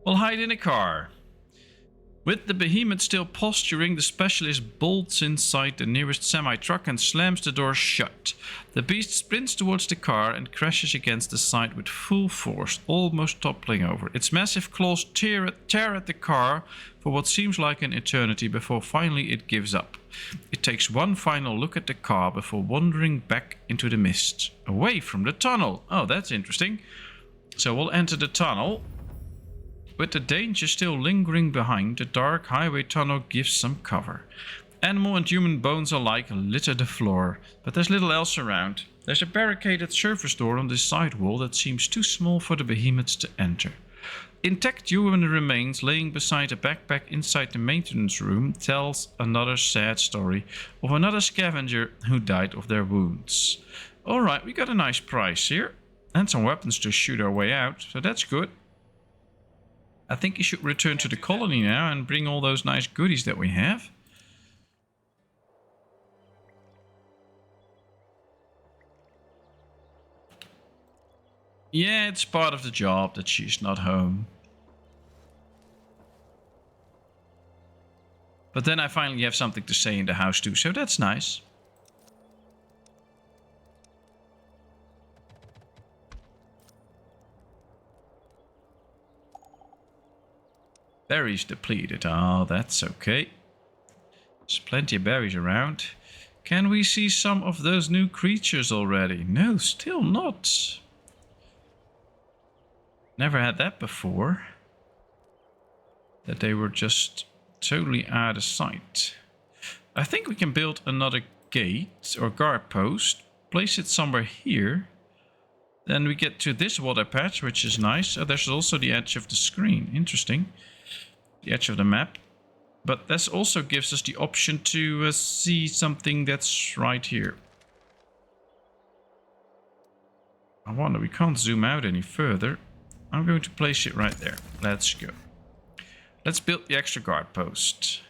A: We'll hide in a car. With the behemoth still posturing, the specialist bolts inside the nearest semi-truck and slams the door shut. The beast sprints towards the car and crashes against the side with full force, almost toppling over. Its massive claws tear at the car for what seems like an eternity before finally it gives up. It takes one final look at the car before wandering back into the mist, away from the tunnel. Oh, that's interesting. So we'll enter the tunnel. With the danger still lingering behind, the dark highway tunnel gives some cover. Animal and human bones alike litter the floor, but there's little else around. There's a barricaded surface door on this side wall that seems too small for the behemoths to enter. Intact human remains laying beside a backpack inside the maintenance room tells another sad story of another scavenger who died of their wounds. Alright, we got a nice price here, and some weapons to shoot our way out, so that's good. I think you should return to the colony now and bring all those nice goodies that we have. Yeah, it's part of the job that she's not home. But then I finally have something to say in the house too, so that's nice. Berries depleted. Oh, that's okay. There's plenty of berries around. Can we see some of those new creatures already? No, still not. Never had that before. That they were just totally out of sight. I think we can build another gate or guard post. Place it somewhere here. Then we get to this water patch, which is nice. Oh, there's also the edge of the screen. Interesting. The edge of the map, but this also gives us the option to see something that's right here. I wonder, we can't zoom out any further. I'm going to place it right there. Let's go. Let's build the extra guard post.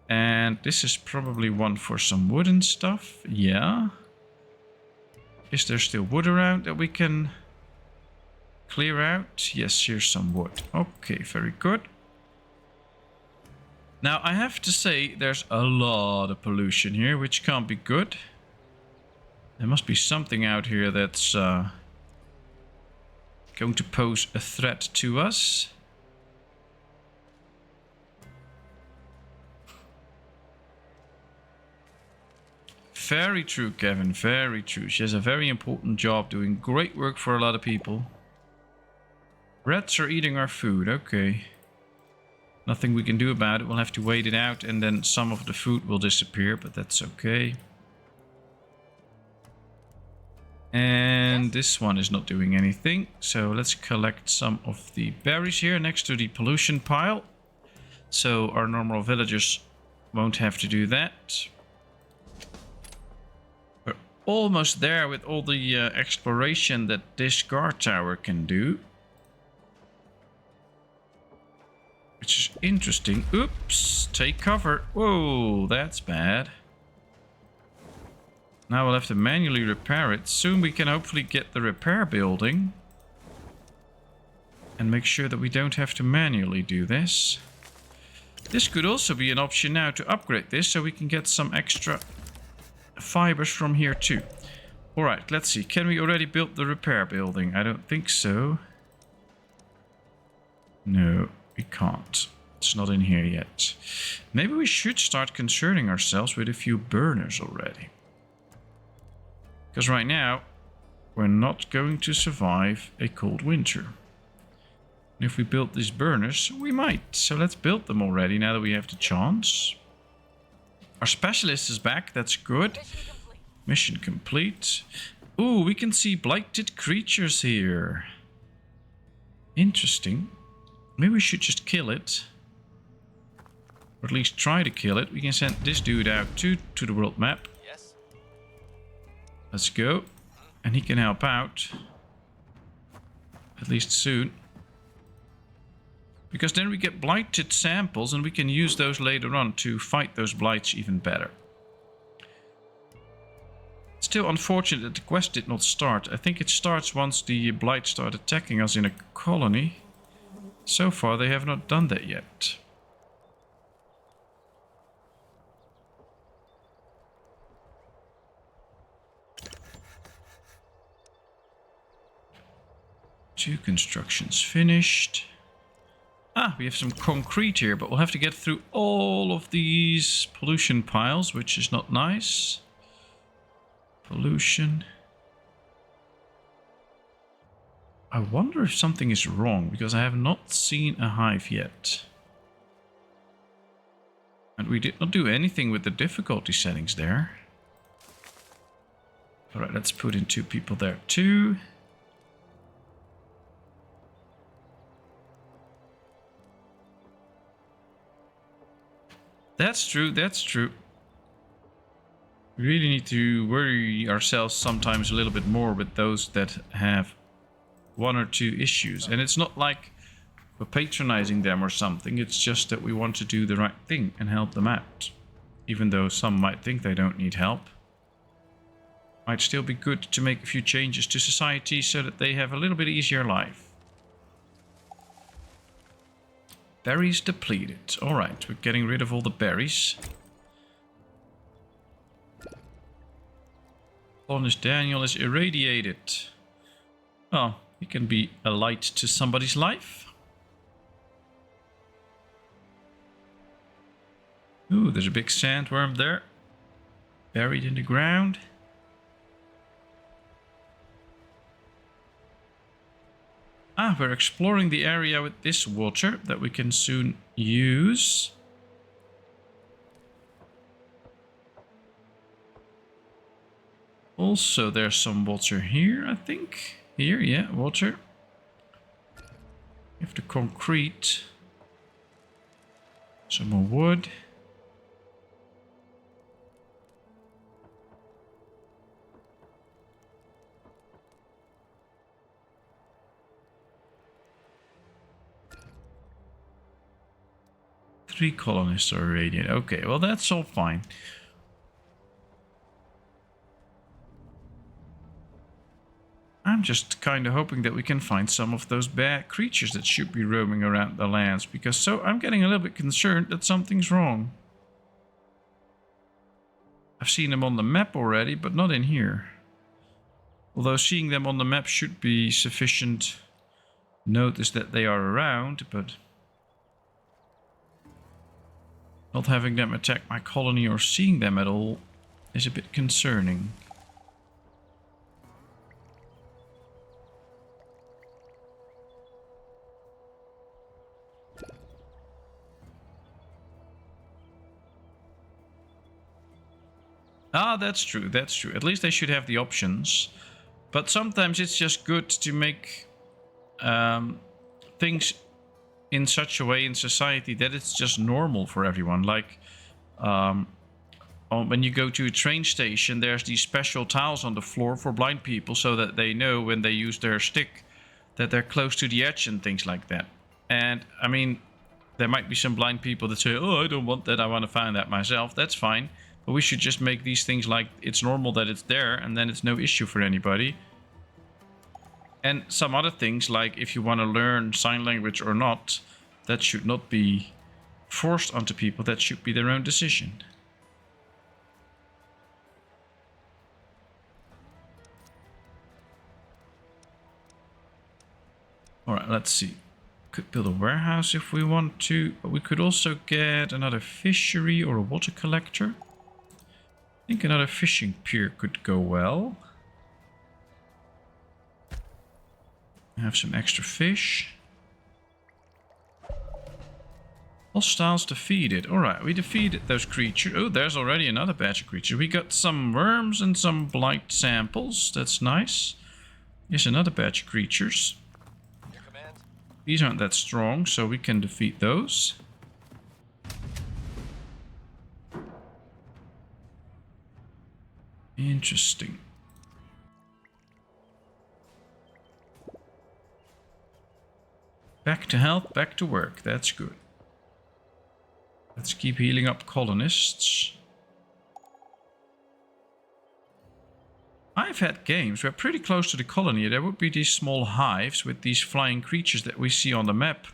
A: And this is probably one for some wooden stuff. Yeah. Is there still wood around that we can clear out? Yes, here's some wood. Okay, very good. Now, I have to say, there's a lot of pollution here, which can't be good. There must be something out here that's going to pose a threat to us. Very true, Kevin, very true. She has a very important job, doing great work for a lot of people. Rats are eating our food, okay. Nothing we can do about it. We'll have to wait it out and then some of the food will disappear, but that's okay. And this one is not doing anything. So let's collect some of the berries here next to the pollution pile. So our normal villagers won't have to do that. We're almost there with all the exploration that this guard tower can do. Which is interesting. Oops, take cover. Whoa, that's bad. Now we'll have to manually repair it. Soon we can hopefully get the repair building. And make sure that we don't have to manually do this. This could also be an option now to upgrade this so we can get some extra fibers from here too. Alright, let's see. Can we already build the repair building? I don't think so. No, we can't. It's not in here yet. Maybe we should start concerning ourselves with a few burners already. Because right now, we're not going to survive a cold winter. And if we build these burners, we might. So let's build them already now that we have the chance. Our specialist is back. That's good. Mission complete. Ooh, we can see blighted creatures here. Interesting. Maybe we should just kill it. Or at least try to kill it. We can send this dude out to the world map.
B: Yes.
A: Let's go. And he can help out. At least soon. Because then we get blighted samples and we can use those later on to fight those blights even better. Still unfortunate that the quest did not start. I think it starts once the blights start attacking us in a colony. So far they have not done that yet. Two constructions finished. Ah, we have some concrete here, but we'll have to get through all of these pollution piles, which is not nice. Pollution. I wonder if something is wrong, because I have not seen a hive yet. And we did not do anything with the difficulty settings there. Alright, let's put in 2 people there too. That's true, that's true. We really need to worry ourselves sometimes a little bit more with those that have 1 or 2 issues. And it's not like we're patronizing them or something. It's just that we want to do the right thing and help them out. Even though some might think they don't need help. Might still be good to make a few changes to society so that they have a little bit easier life. Berries depleted. Alright, we're getting rid of all the berries. Colonist Daniel is irradiated. Oh, he can be a light to somebody's life. Ooh, there's a big sandworm there. Buried in the ground. Ah, we're exploring the area with this water that we can soon use. Also, there's some water here, I think. Here, yeah, water. We have the concrete. Some more wood. Three colonists are irradiated. Okay, well that's all fine. I'm just kind of hoping that we can find some of those bad creatures that should be roaming around the lands, because I'm getting a little bit concerned that something's wrong. I've seen them on the map already, but not in here. Although seeing them on the map should be sufficient notice that they are around, but not having them attack my colony or seeing them at all is a bit concerning. Ah, that's true, that's true. At least they should have the options. But sometimes it's just good to make things in such a way in society that it's just normal for everyone. Like when you go to a train station, there's these special tiles on the floor for blind people so that they know when they use their stick that they're close to the edge and things like that. And I mean, there might be some blind people that say, oh, I don't want that, I want to find that myself. That's fine. But we should just make these things like it's normal that it's there, and then it's no issue for anybody. And some other things, like if you want to learn sign language or not, that should not be forced onto people. That should be their own decision. Alright, let's see. Could build a warehouse if we want to, but we could also get another fishery or a water collector. I think another fishing pier could go well. Have some extra fish. Hostiles defeated. Alright, we defeated those creatures. Oh, there's already another batch of creatures. We got some worms and some blight samples. That's nice. Here's another batch of creatures.
B: Your command?
A: These aren't that strong, so we can defeat those. Interesting. Back to health, back to work. That's good. Let's keep healing up colonists. I've had games where pretty close to the colony there would be these small hives with these flying creatures that we see on the map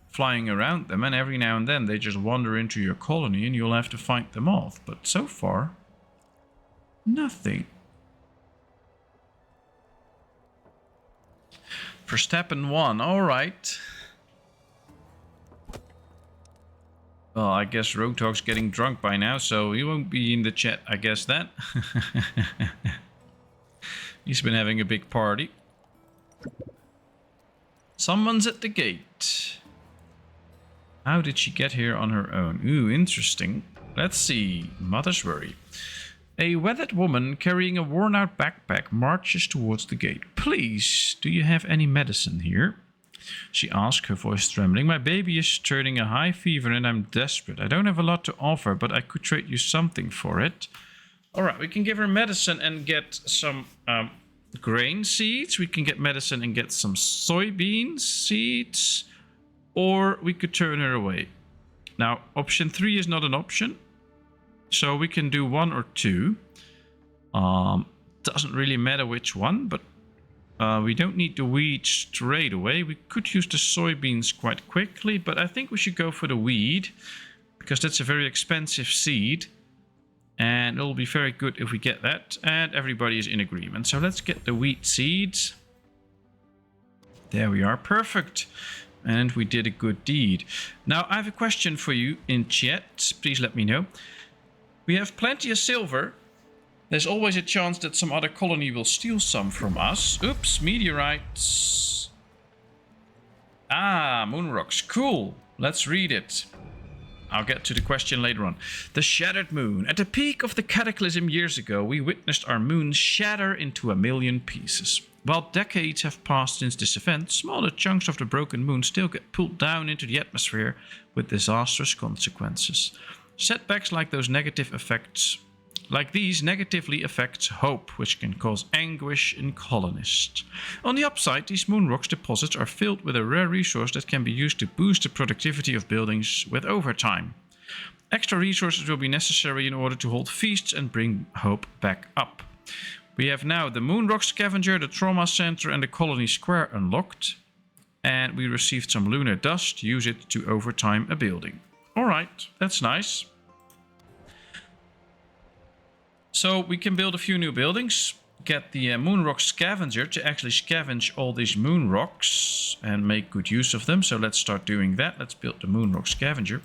A: flying around them, and every now and then they just wander into your colony and you'll have to fight them off. But so far, nothing. Verstappen 1, alright. Well, I guess Roadhog's getting drunk by now, so he won't be in the chat, I guess that. He's been having a big party. Someone's at the gate. How did she get here on her own? Ooh, interesting. Let's see. Mother's worry. A weathered woman carrying a worn-out backpack marches towards the gate. Please, do you have any medicine here? She asked, her voice trembling. My baby is turning a high fever and I'm desperate. I don't have a lot to offer, but I could trade you something for it. Alright, we can give her medicine and get some grain seeds. We can get medicine and get some soybean seeds. Or we could turn her away. Now, option 3 is not an option. So we can do 1 or 2. Doesn't really matter which one, but we don't need the weed straight away. We could use the soybeans quite quickly, but I think we should go for the weed because that's a very expensive seed. And it'll be very good if we get that. And everybody is in agreement. So let's get the wheat seeds. There we are. Perfect. And we did a good deed. Now, I have a question for you in chat. Please let me know. We have plenty of silver. There's always a chance that some other colony will steal some from us. Oops, meteorites. Ah, moon rocks. Cool. Let's read it. I'll get to the question later on. The shattered moon. At the peak of the cataclysm years ago, we witnessed our moon shatter into a million pieces. While decades have passed since this event, smaller chunks of the broken moon still get pulled down into the atmosphere with disastrous consequences. Setbacks like these negatively affect hope, which can cause anguish in colonists. On the upside, these moon rocks deposits are filled with a rare resource that can be used to boost the productivity of buildings with overtime. Extra resources will be necessary in order to hold feasts and bring hope back up. We have now the moon rock scavenger, the trauma center and the colony square unlocked. And we received some lunar dust. Use it to overtime a building. Alright, that's nice. So we can build a few new buildings. Get the moon rock scavenger to actually scavenge all these moon rocks and make good use of them. So let's start doing that. Let's build the moon rock scavenger.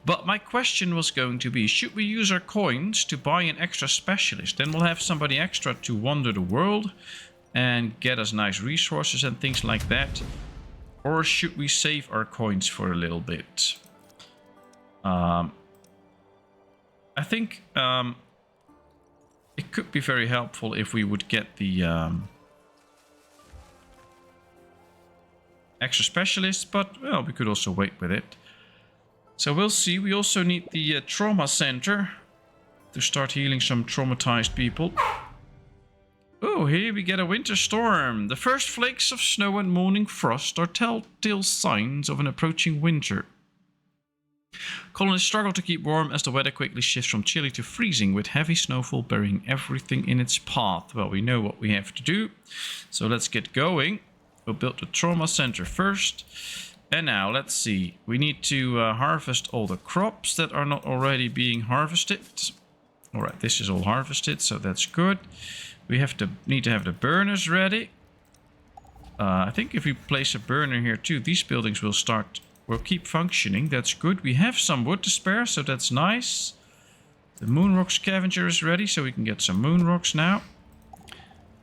A: But my question was going to be, should we use our coins to buy an extra specialist? Then we'll have somebody extra to wander the world and get us nice resources and things like that. Or should we save our coins for a little bit? I think it could be very helpful if we would get the extra specialists, but well, we could also wait with it. So we'll see. We also need the trauma center to start healing some traumatized people. Oh, here we get a winter storm. The first flakes of snow and morning frost are telltale signs of an approaching winter. Colonists struggle to keep warm as the weather quickly shifts from chilly to freezing, with heavy snowfall burying everything in its path. Well, we know what we have to do, so let's get going. We'll build the trauma center first. And now, let's see. We need to harvest all the crops that are not already being harvested. Alright, this is all harvested, so that's good. We need to have the burners ready. I think if we place a burner here too, these buildings will keep functioning. That's good. We have some wood to spare, so that's nice. The moonrock scavenger is ready, so we can get some moonrocks now.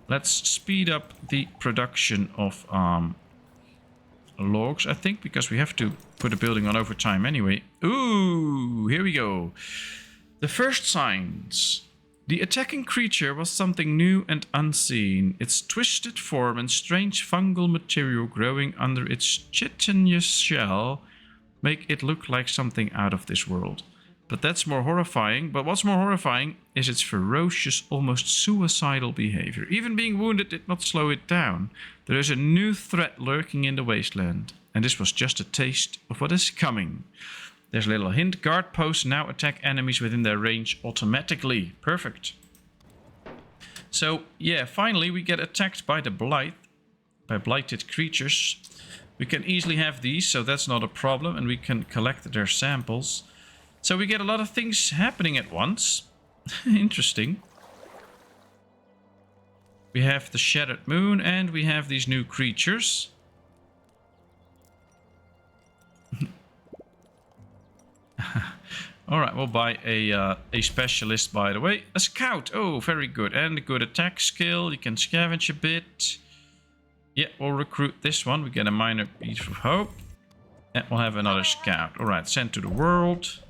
A: Let's speed up the production of logs, I think, because we have to put a building on overtime anyway. Ooh, here we go. The first signs. The attacking creature was something new and unseen. Its twisted form and strange fungal material growing under its chitinous shell make it look like something out of this world. But what's more horrifying is its ferocious, almost suicidal behavior. Even being wounded did not slow it down. There is a new threat lurking in the wasteland, and this was just a taste of what is coming. There's a little hint. Guard posts now attack enemies within their range automatically. Perfect. So, yeah, finally we get attacked by the blighted creatures. We can easily have these, so that's not a problem, and we can collect their samples. So we get a lot of things happening at once. Interesting. We have the shattered moon, and we have these new creatures. Alright, we'll buy a specialist, by the way. A scout. Oh, very good. And a good attack skill. You can scavenge a bit. Yeah, we'll recruit this one. We get a minor piece of hope. And we'll have another scout. Alright, sent to the world.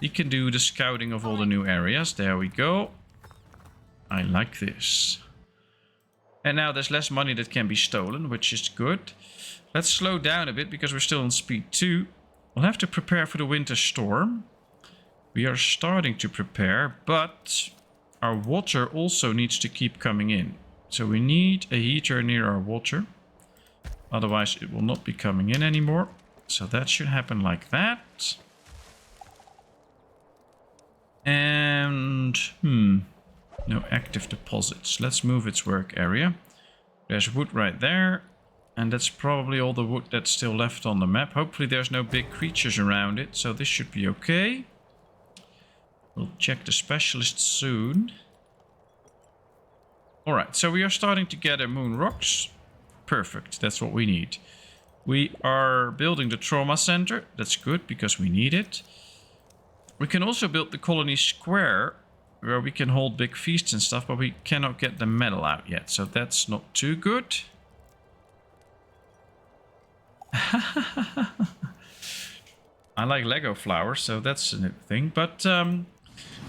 A: You can do the scouting of all the new areas. There we go. I like this. And now there's less money that can be stolen, which is good. Let's slow down a bit because we're still on speed 2. We'll have to prepare for the winter storm. We are starting to prepare, but our water also needs to keep coming in. So we need a heater near our water. Otherwise it will not be coming in anymore. So that should happen like that. And no active deposits. Let's move its work area. There's wood right there. And that's probably all the wood that's still left on the map. Hopefully there's no big creatures around it, so this should be okay. We'll check the specialist soon. Alright, so we are starting to gather moon rocks. Perfect, that's what we need. We are building the trauma center. That's good because we need it. We can also build the colony square where we can hold big feasts and stuff, but we cannot get the metal out yet, so that's not too good. I like Lego flowers, so that's a new thing. But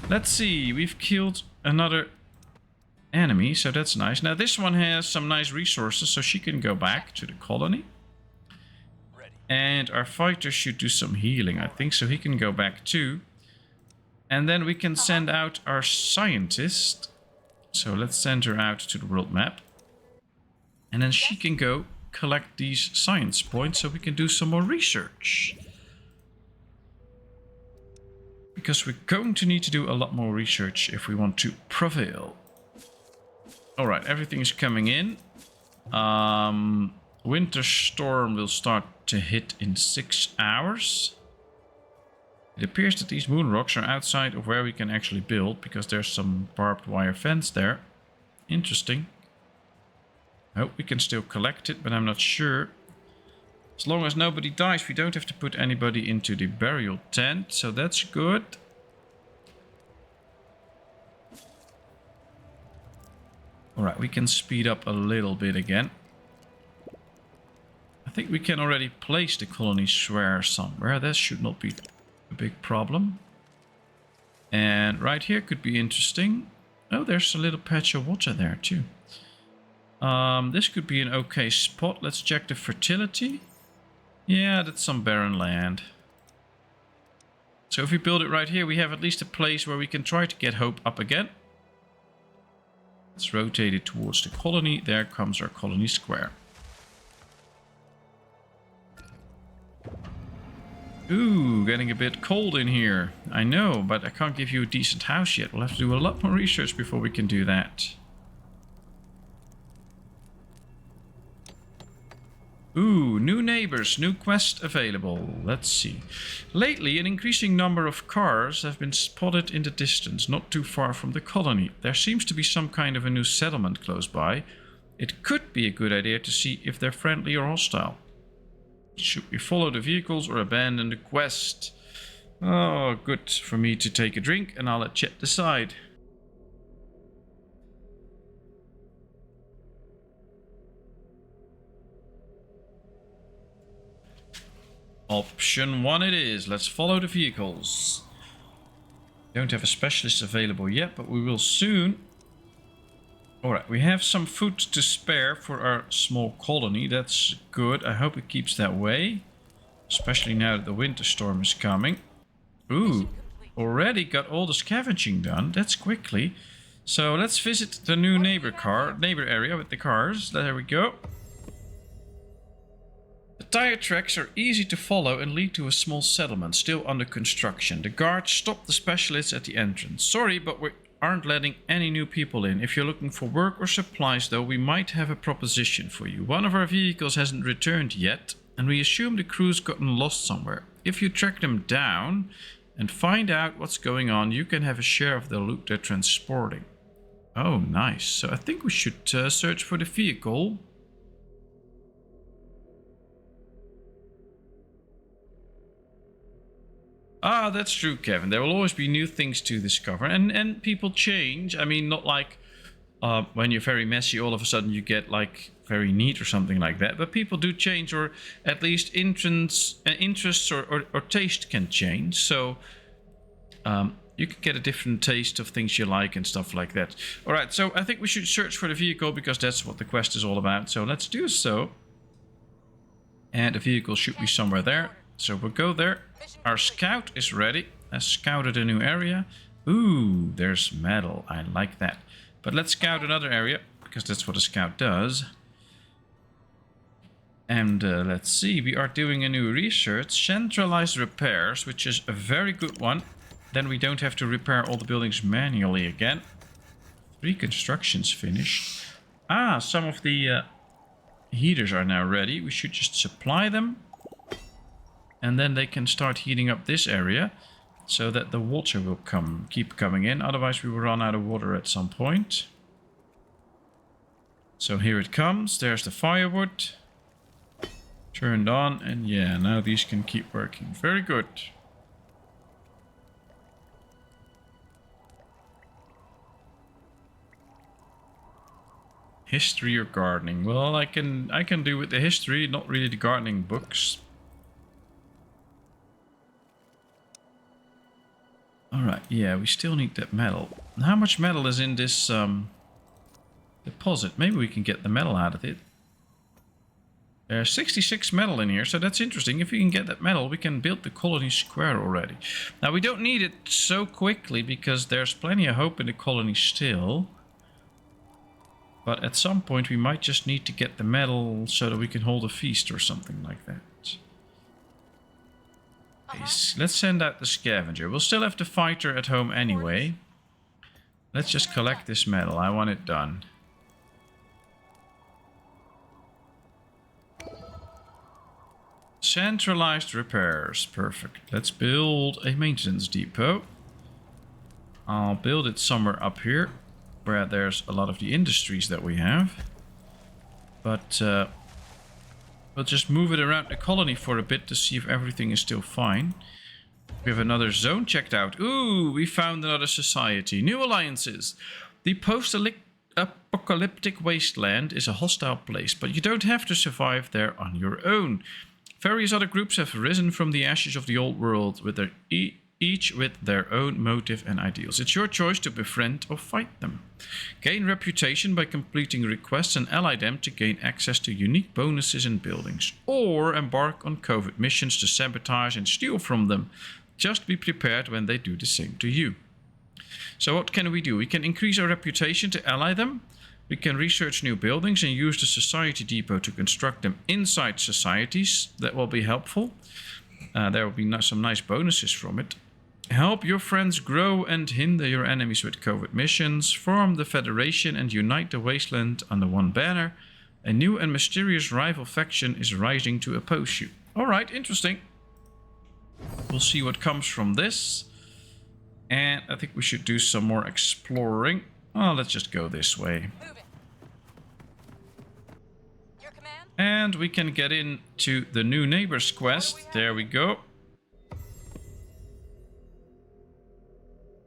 A: let's see, we've killed another enemy, so that's nice. Now this one has some nice resources, so she can go back to the colony. And our fighter should do some healing, I think, so he can go back too. And then we can send out our scientist. So let's send her out to the world map. And then she can go collect these science points so we can do some more research. Because we're going to need to do a lot more research if we want to prevail. Alright, everything is coming in. Winter storm will start to hit in 6 hours. It appears that these moon rocks are outside of where we can actually build, because there's some barbed wire fence there. Interesting. I hope we can still collect it, but I'm not sure. As long as nobody dies, we don't have to put anybody into the burial tent, so that's good. Alright, we can speed up a little bit again. I think we can already place the colony square somewhere. That should not be a big problem. And right here could be interesting. Oh, there's a little patch of water there too. This could be an okay spot. Let's check the fertility. Yeah, that's some barren land. So if we build it right here, we have at least a place where we can try to get hope up again. Let's rotate it towards the colony. There comes our colony square. Ooh, getting a bit cold in here. I know, but I can't give you a decent house yet. We'll have to do a lot more research before we can do that. Ooh, new neighbors, new quest available. Let's see. Lately, an increasing number of cars have been spotted in the distance, not too far from the colony. There seems to be some kind of a new settlement close by. It could be a good idea to see if they're friendly or hostile. Should we follow the vehicles or abandon the quest? Oh, good for me to take a drink and I'll let Chet decide. Option 1 it is. Let's follow the vehicles. Don't have a specialist available yet, but we will soon. Alright, we have some food to spare for our small colony. That's good. I hope it keeps that way. Especially now that the winter storm is coming. Ooh, already got all the scavenging done. That's quickly. So let's visit the new neighbor area with the cars. There we go. The tire tracks are easy to follow and lead to a small settlement still under construction. The guards stopped the specialists at the entrance. Sorry, but we aren't letting any new people in. If you're looking for work or supplies though, we might have a proposition for you. One of our vehicles hasn't returned yet, and we assume the crew's gotten lost somewhere. If you track them down and find out what's going on, you can have a share of the loot they're transporting. Oh, nice. So I think we should search for the vehicle. Ah, that's true, Kevin. There will always be new things to discover. And people change. I mean, not like when you're very messy, all of a sudden you get like very neat or something like that. But people do change, or at least interests or taste can change. So you can get a different taste of things you like and stuff like that. All right, so I think we should search for the vehicle because that's what the quest is all about. So let's do so. And the vehicle should be somewhere there. So we'll go there. Our scout is ready. Has scouted a new area. Ooh, there's metal. I like that. But let's scout another area, because that's what a scout does. And let's see. We are doing a new research. Centralized repairs, which is a very good one. Then we don't have to repair all the buildings manually again. 3 constructions finished. Ah, some of the heaters are now ready. We should just supply them. And then they can start heating up this area so that the water will keep coming in. Otherwise we will run out of water at some point. So here it comes. There's the firewood. Turned on. And yeah, now these can keep working. Very good. History or gardening? Well, I can do with the history, not really the gardening books. Alright, yeah, we still need that metal. How much metal is in this deposit? Maybe we can get the metal out of it. There's 66 metal in here, so that's interesting. If we can get that metal, we can build the colony square already. Now, we don't need it so quickly because there's plenty of hope in the colony still. But at some point, we might just need to get the metal so that we can hold a feast or something like that. Let's send out the scavenger. We'll still have the fighter at home anyway. Let's just collect this metal. I want it done. Centralized repairs. Perfect. Let's build a maintenance depot. I'll build it somewhere up here where there's a lot of the industries that we have. But we'll just move it around the colony for a bit to see if everything is still fine. We have another zone checked out. Ooh, we found another society. New alliances. The post-apocalyptic wasteland is a hostile place, but you don't have to survive there on your own. Various other groups have risen from the ashes of the old world, with their each with their own motive and ideals. It's your choice to befriend or fight them. Gain reputation by completing requests and ally them to gain access to unique bonuses and buildings. Or embark on covert missions to sabotage and steal from them. Just be prepared when they do the same to you. So what can we do? We can increase our reputation to ally them. We can research new buildings and use the society depot to construct them inside societies. That will be helpful. There will be some nice bonuses from it. Help your friends grow and hinder your enemies with covert missions. Form the Federation and unite the wasteland under one banner. A new and mysterious rival faction is rising to oppose you. Alright, interesting. We'll see what comes from this. And I think we should do some more exploring. Oh, let's just go this way.
B: Move it. Your command?
A: And we can get into the new neighbors quest. There we go.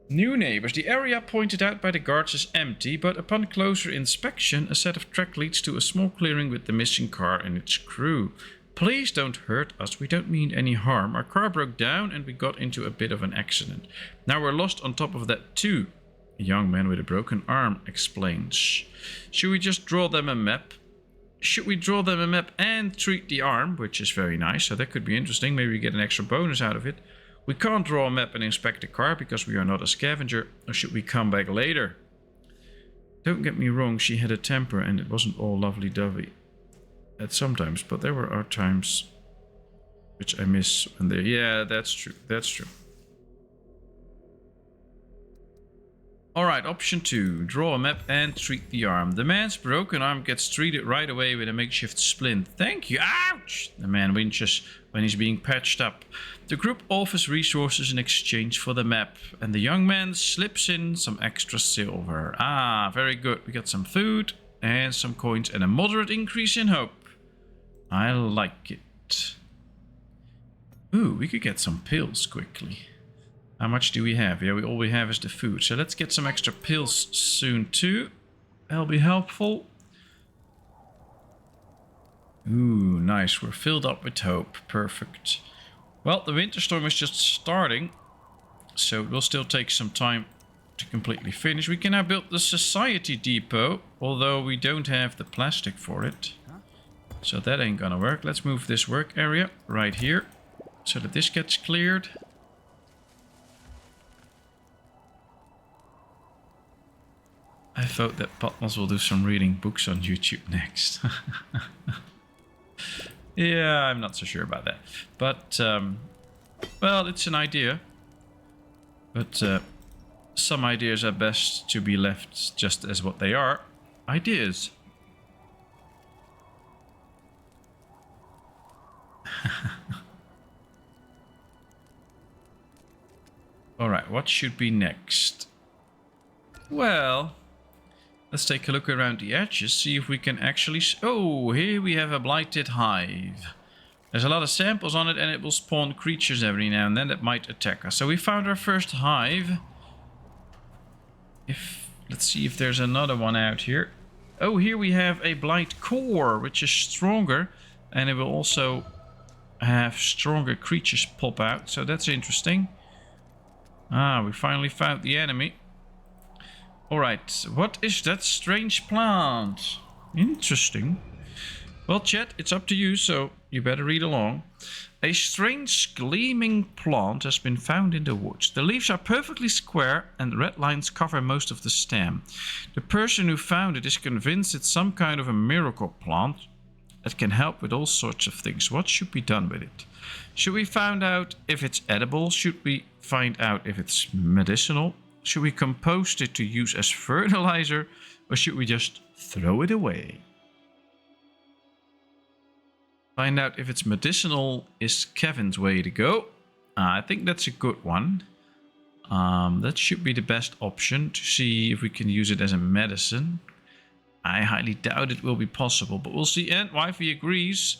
A: New neighbors. The area pointed out by the guards is empty, but upon closer inspection, a set of track leads to a small clearing with the missing car and its crew. Please don't hurt us, we don't mean any harm. Our car broke down and we got into a bit of an accident. Now we're lost on top of that too. A young man with a broken arm explains. Should we just draw them a map? Should we draw them a map and treat the arm, which is very nice, so that could be interesting. Maybe we get an extra bonus out of it. We can't draw a map and inspect the car because we are not a scavenger. Or should we come back later? Don't get me wrong, she had a temper and it wasn't all lovely-dovey. At sometimes, but there were times which I miss when they... Yeah, that's true. That's true. Alright, option 2. Draw a map and treat the arm. The man's broken arm gets treated right away with a makeshift splint. Thank you. Ouch! The man winches when he's being patched up. The group offers resources in exchange for the map. And the young man slips in some extra silver. Ah, very good. We got some food and some coins and a moderate increase in hope. I like it. Ooh, we could get some pills quickly. How much do we have? Yeah, all we have is the food. So let's get some extra pills soon too. That'll be helpful. Ooh, nice. We're filled up with hope. Perfect. Well, the winter storm is just starting. So it will still take some time to completely finish. We can now build the society depot. Although we don't have the plastic for it. So that ain't gonna work. Let's move this work area right here. So that this gets cleared. I thought that Patmos will do some reading books on YouTube next. Yeah, I'm not so sure about that. But, well, it's an idea. But some ideas are best to be left just as what they are. Ideas. Alright, what should be next? Well, let's take a look around the edges, see if we can actually... Oh, here we have a blighted hive. There's a lot of samples on it and it will spawn creatures every now and then that might attack us. So we found our first hive. Let's see if there's another one out here. Oh, here we have a blight core, which is stronger. And it will also have stronger creatures pop out. So that's interesting. Ah, we finally found the enemy. Alright, what is that strange plant? Interesting. Well, chat, it's up to you, so you better read along. A strange gleaming plant has been found in the woods. The leaves are perfectly square and red lines cover most of the stem. The person who found it is convinced it's some kind of a miracle plant that can help with all sorts of things. What should be done with it? Should we find out if it's edible? Should we find out if it's medicinal? Should we compost it to use as fertilizer? Or should we just throw it away? Find out if it's medicinal is Kevin's way to go. I think that's a good one. That should be the best option to see if we can use it as a medicine. I highly doubt it will be possible, but we'll see. And Wifey agrees.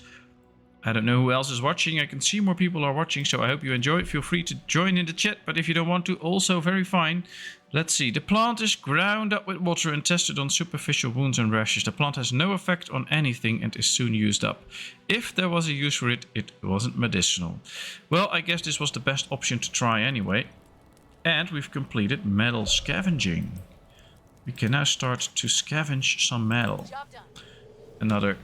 A: I don't know who else is watching. I can see more people are watching, so I hope you enjoy it. Feel free to join in the chat, but if you don't want to, also very fine. Let's see. The plant is ground up with water and tested on superficial wounds and rashes. The plant has no effect on anything and is soon used up. If there was a use for it, it wasn't medicinal. Well, I guess this was the best option to try anyway. And we've completed metal scavenging. We can now start to scavenge some metal.
B: Job done.
A: Another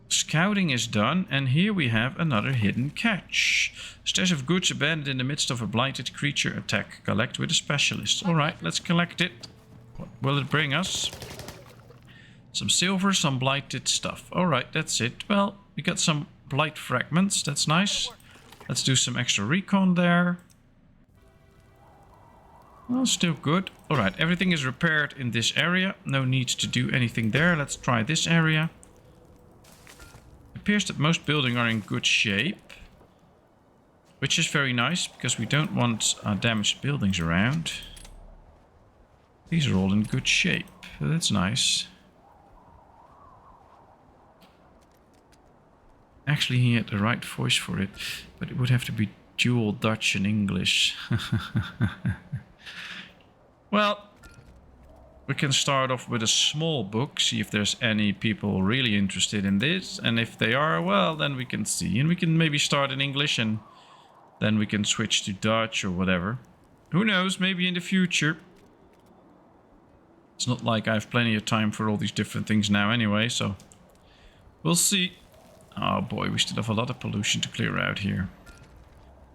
A: scouting is done, and here we have another hidden catch. Stash of goods abandoned in the midst of a blighted creature attack. Collect with a specialist. Alright, let's collect it. What will it bring us? Some silver, some blighted stuff. Alright, that's it. Well, we got some blight fragments. That's nice. Let's do some extra recon there. Well, still good. Alright, everything is repaired in this area. No need to do anything there. Let's try this area. It appears that most buildings are in good shape, which is very nice because we don't want damaged buildings around. These are all in good shape. That's nice. Actually, he had the right voice for it, but it would have to be dual Dutch and English. Well, we can start off with a small book, see if there's any people really interested in this. And if they are, well, then we can see. And we can maybe start in English and then we can switch to Dutch or whatever. Who knows, maybe in the future. It's not like I have plenty of time for all these different things now anyway, so we'll see. Oh boy, we still have a lot of pollution to clear out here.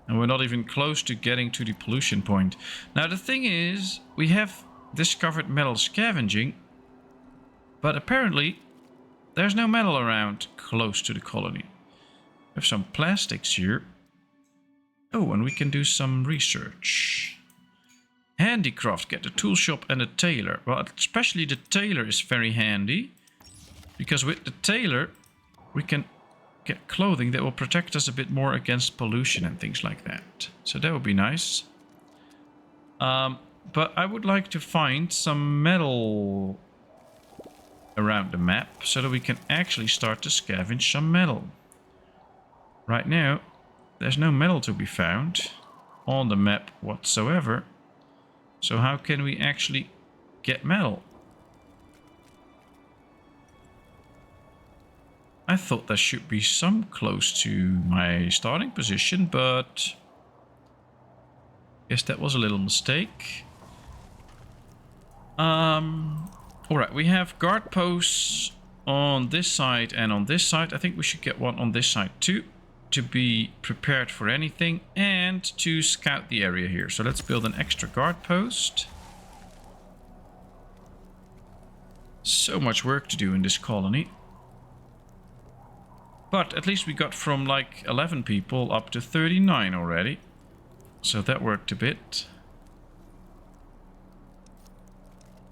A: And we're not even close to getting to the pollution point. Now the thing is, we have discovered metal scavenging, but apparently there's no metal around close to the colony. We have some plastics here. Oh, and we can do some research. Handicraft, get the tool shop and a tailor. Well, especially the tailor is very handy, because with the tailor we can get clothing that will protect us a bit more against pollution and things like that. So that would be nice. But I would like to find some metal around the map so that we can actually start to scavenge some metal. Right now, there's no metal to be found on the map whatsoever. So how can we actually get metal? I thought there should be some close to my starting position, but guess that was a little mistake. Alright, we have guard posts on this side and on this side. I think we should get one on this side too, to be prepared for anything and to scout the area here. So let's build an extra guard post. So much work to do in this colony. But at least we got from like 11 people up to 39 already. So that worked a bit.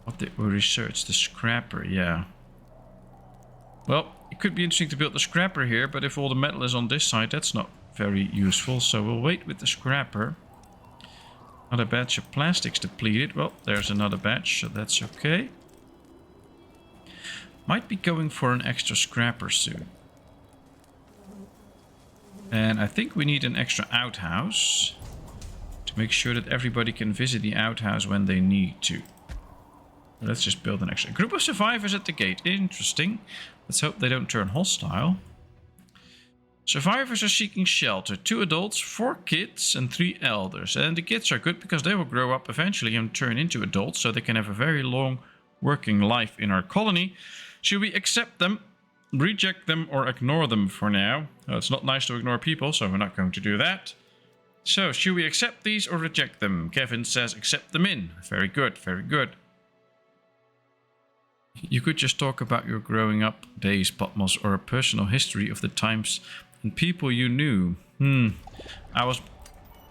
A: What did we research? The scrapper, yeah. Well, it could be interesting to build the scrapper here, but if all the metal is on this side, that's not very useful. So we'll wait with the scrapper. Another batch of plastics depleted. Well, there's another batch, so that's okay. Might be going for an extra scrapper soon. And I think we need an extra outhouse to make sure that everybody can visit the outhouse when they need to. Let's just build an extra group of survivors at the gate. Interesting. Let's hope they don't turn hostile. Survivors are seeking shelter. 2 adults, 4 kids, and 3 elders. And the kids are good because they will grow up eventually and turn into adults, so they can have a very long working life in our colony. Should we accept them, reject them, or ignore them for now? It's not nice to ignore people, so we're not going to do that. So, should we accept these or reject them? Kevin says accept them in. Very good, very good. You could just talk about your growing up days, Patmos, or a personal history of the times and people you knew. I was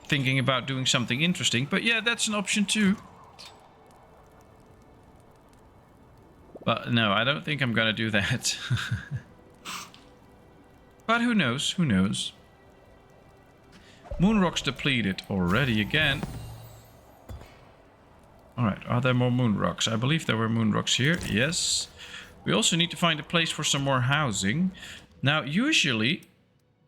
A: thinking about doing something interesting, but yeah, that's an option too. But no, I don't think I'm gonna do that. But who knows, who knows. Moon rocks depleted already again. Alright, are there more moon rocks? I believe there were moon rocks here, yes. We also need to find a place for some more housing. Now, usually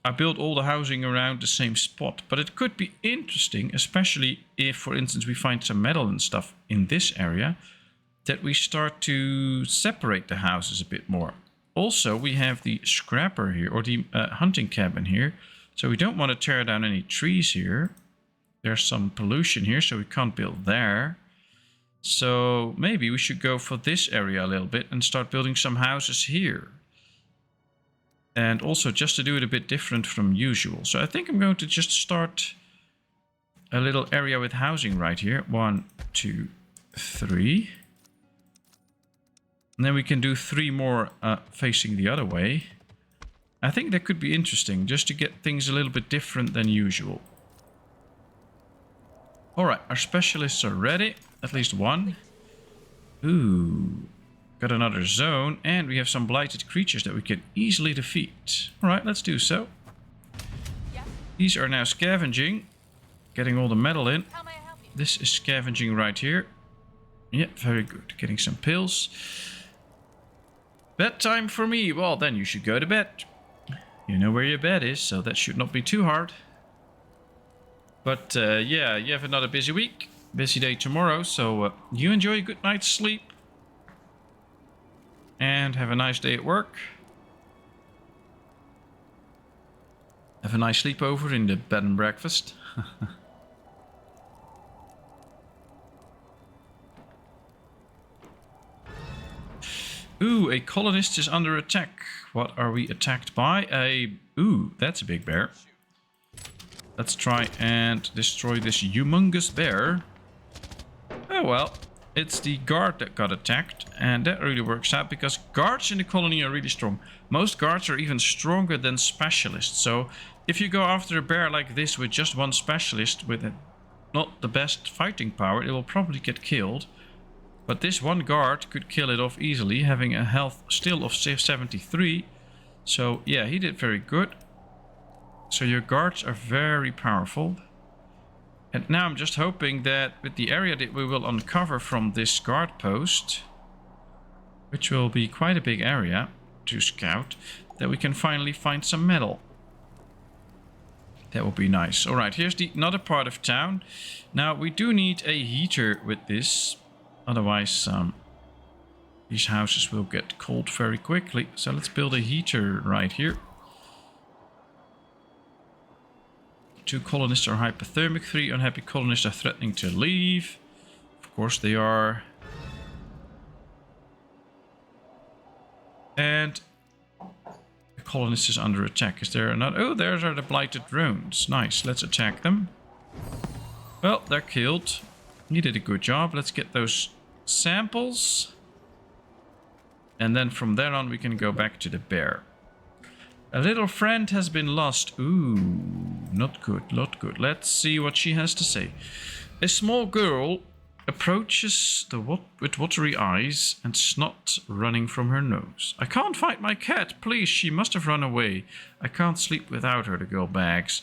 A: I build all the housing around the same spot, but it could be interesting, especially if, for instance, we find some metal and stuff in this area, that we start to separate the houses a bit more. Also, we have the scrapper here, or the hunting cabin here, so we don't want to tear down any trees here. There's some pollution here, so we can't build there. So maybe we should go for this area a little bit and start building some houses here. And also just to do it a bit different from usual. So I think I'm going to just start a little area with housing right here. 1, 2, 3. And then we can do 3 more facing the other way. I think that could be interesting, just to get things a little bit different than usual. Alright, our specialists are ready. At least one. Ooh. Got another zone, and we have some blighted creatures that we can easily defeat. Alright, let's do so.
B: Yes.
A: These are now scavenging, getting all the metal in.
B: How may I help you?
A: This is scavenging right here. Yeah, very good. Getting some pills. Bedtime for me. Well, then you should go to bed. You know where your bed is, so that should not be too hard. But yeah, you have another busy week. Busy day tomorrow, so you enjoy a good night's sleep. And have a nice day at work. Have a nice sleepover in the bed and breakfast. Ooh, a colonist is under attack. What are we attacked by? Ooh, that's a big bear. Let's try and destroy this humongous bear. Oh well, it's the guard that got attacked. And that really works out because guards in the colony are really strong. Most guards are even stronger than specialists. So if you go after a bear like this with just one specialist with not the best fighting power, it will probably get killed. But this one guard could kill it off easily, having a health still of 73. So yeah, he did very good. So your guards are very powerful. And now I'm just hoping that with the area that we will uncover from this guard post, which will be quite a big area to scout, that we can finally find some metal. That would be nice. Alright, here's another part of town. Now we do need a heater with this. Otherwise, these houses will get cold very quickly. So let's build a heater right here. 2 colonists are hypothermic. 3 unhappy colonists are threatening to leave. Of course they are. And the colonist is under attack. Is there another? Oh, there are the blighted drones. Nice. Let's attack them. Well, they're killed. You did a good job. Let's get those samples. And then from there on we can go back to the bear. A little friend has been lost. Ooh, not good, not good. Let's see what she has to say. A small girl approaches with watery eyes and snot running from her nose. I can't find my cat. Please, she must have run away. I can't sleep without her, the girl begs.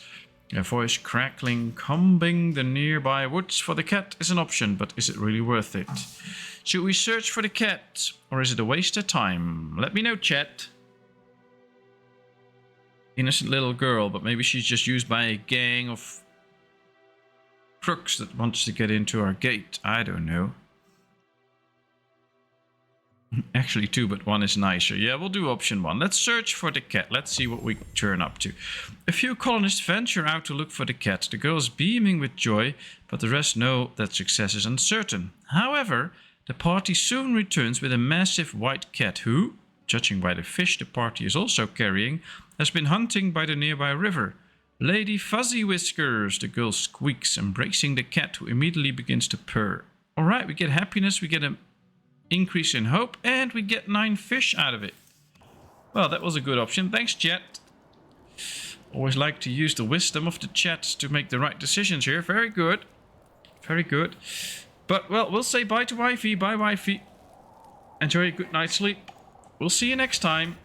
A: A voice crackling, combing the nearby woods for the cat is an option, but is it really worth it? Should we search for the cat, or is it a waste of time? Let me know, chat. Innocent little girl, but maybe she's just used by a gang of crooks that wants to get into our gate. I don't know. Actually 2, but 1 is nicer. Yeah, we'll do option 1. Let's search for the cat. Let's see what we turn up to. A few colonists venture out to look for the cat. The girl is beaming with joy, but the rest know that success is uncertain. However, the party soon returns with a massive white cat who, judging by the fish the party is also carrying, has been hunting by the nearby river. Lady Fuzzy Whiskers, the girl squeaks, embracing the cat who immediately begins to purr. Alright, we get happiness, we get an increase in hope, and we get 9 fish out of it. Well, that was a good option. Thanks, chat. Always like to use the wisdom of the chat to make the right decisions here. Very good. Very good. But, well, we'll say bye to Wifey. Bye, Wifey. Enjoy a good night's sleep. We'll see you next time.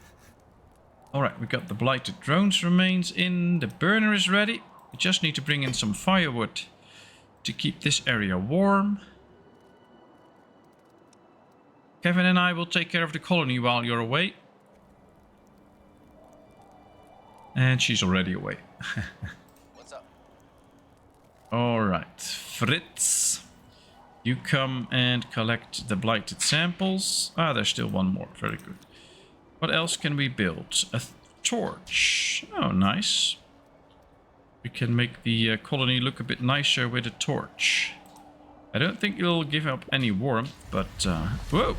A: Alright, we got the blighted drones remains in. The burner is ready. We just need to bring in some firewood to keep this area warm. Kevin and I will take care of the colony while you're away. And she's already away.
B: What's up?
A: Alright, Fritz. You come and collect the blighted samples. Ah, there's still 1 more. Very good. What else can we build? A torch. Oh, nice. We can make the colony look a bit nicer with a torch. I don't think it'll give up any warmth, but... whoa!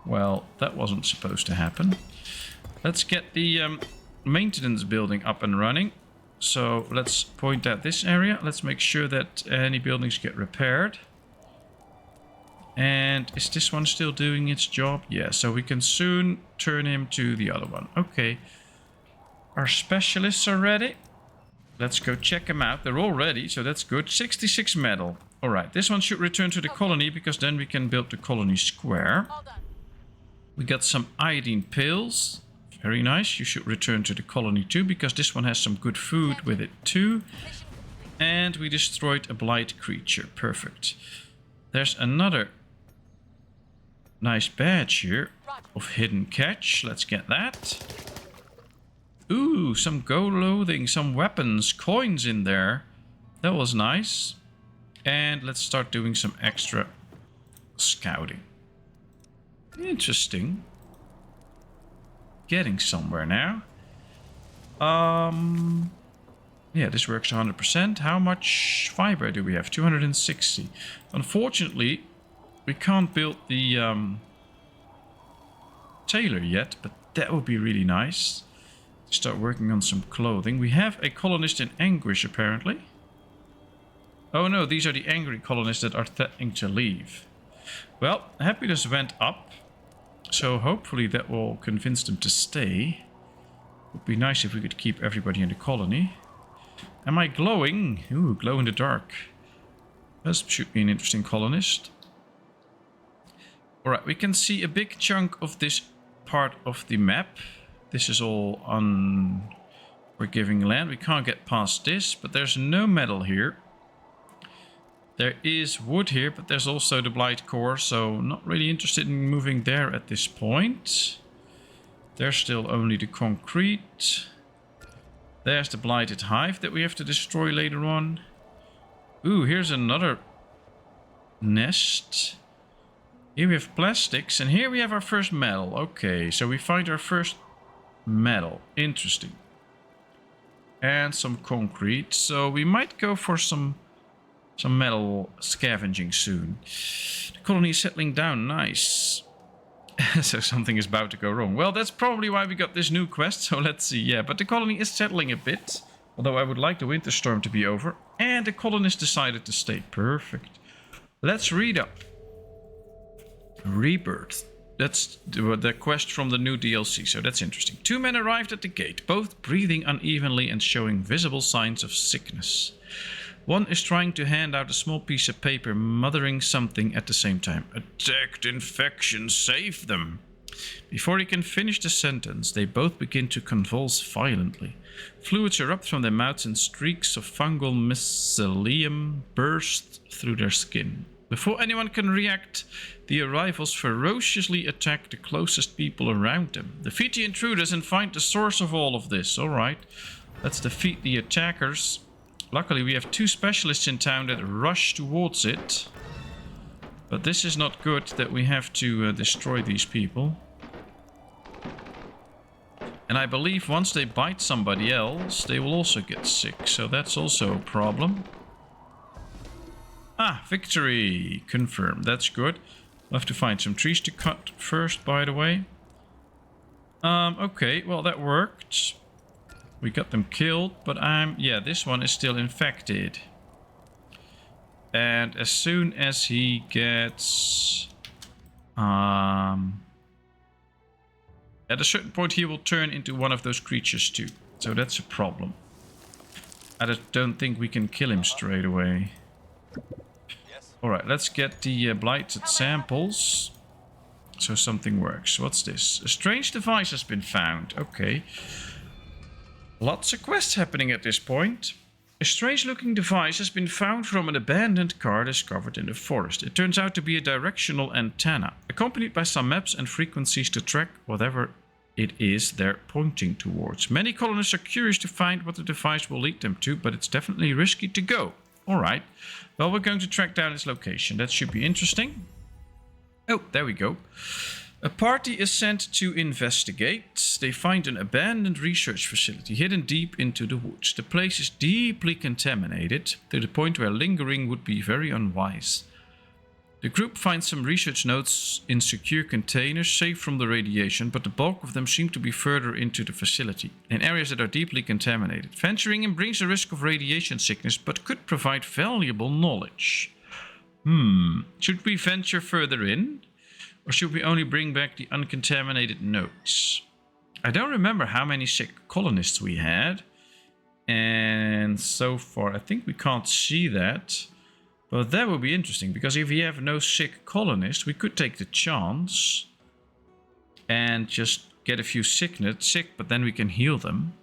A: Well, that wasn't supposed to happen. Let's get the maintenance building up and running. So let's point at this area. Let's make sure that any buildings get repaired. And is this one still doing its job? Yeah, so we can soon turn him to the other one. Okay. Our specialists are ready. Let's go check them out. They're all ready, so that's good. 66 metal. Alright, this one should return to the colony because then we can build the colony square.
B: All done.
A: We got some iodine pills. Very nice. You should return to the colony too because this one has some good food with it too.
B: Mission complete.
A: And we destroyed a blight creature. Perfect. There's another nice badge here of hidden catch. Let's get that. Ooh, some gold loathing, some weapons, coins in there. That was nice. And let's start doing some extra scouting. Interesting. Getting somewhere now. Yeah, this works 100%. How much fiber do we have? 260. Unfortunately, we can't build the tailor yet, but that would be really nice. Start working on some clothing. We have a colonist in anguish, apparently. Oh no, these are the angry colonists that are threatening to leave. Well, happiness went up, so hopefully that will convince them to stay. Would be nice if we could keep everybody in the colony. Am I glowing? Ooh, glow in the dark. This should be an interesting colonist. Alright, we can see a big chunk of this part of the map. This is all unforgiving land. We can't get past this, but there's no metal here. There is wood here, but there's also the blight core, so not really interested in moving there at this point. There's still only the concrete. There's the blighted hive that we have to destroy later on. Ooh, here's another nest. Here we have plastics, and here we have our first metal. Okay, so we find our first metal. Interesting. And some concrete. So we might go for some metal scavenging soon. The colony is settling down. Nice. So something is about to go wrong. Well, that's probably why we got this new quest. So let's see. Yeah, but the colony is settling a bit. Although I would like the winter storm to be over. And the colonists decided to stay. Perfect. Let's read up. Rebirth. That's the quest from the new DLC, so that's interesting. 2 men arrived at the gate, both breathing unevenly and showing visible signs of sickness. One is trying to hand out a small piece of paper, muttering something at the same time. Attacked infection, save them. Before he can finish the sentence, they both begin to convulse violently. Fluids erupt from their mouths and streaks of fungal mycelium burst through their skin. Before anyone can react, the arrivals ferociously attack the closest people around them. Defeat the intruders and find the source of all of this. Alright, let's defeat the attackers. Luckily we have 2 specialists in town that rush towards it. But this is not good that we have to destroy these people. And I believe once they bite somebody else, they will also get sick. So that's also a problem. Ah, victory! Confirmed. That's good. We'll have to find some trees to cut first, by the way. Okay, well that worked. We got them killed, but yeah, this one is still infected. And as soon as he gets... at a certain point he will turn into one of those creatures too. So that's a problem. I just don't think we can kill him straight away. Alright, let's get the blighted samples. So something works. What's this? A strange device has been found. Okay. Lots of quests happening at this point. A strange looking device has been found from an abandoned car discovered in the forest. It turns out to be a directional antenna, accompanied by some maps and frequencies to track whatever it is they're pointing towards. Many colonists are curious to find what the device will lead them to, but it's definitely risky to go. Alright, well we're going to track down its location. That should be interesting. Oh, there we go. A party is sent to investigate. They find an abandoned research facility hidden deep into the woods. The place is deeply contaminated, to the point where lingering would be very unwise. The group finds some research notes in secure containers, safe from the radiation, but the bulk of them seem to be further into the facility, in areas that are deeply contaminated. Venturing in brings a risk of radiation sickness, but could provide valuable knowledge. Should we venture further in? Or should we only bring back the uncontaminated notes? I don't remember how many sick colonists we had. And so far, I think we can't see that. But that would be interesting, because if we have no sick colonists, we could take the chance and just get a few sick, but then we can heal them.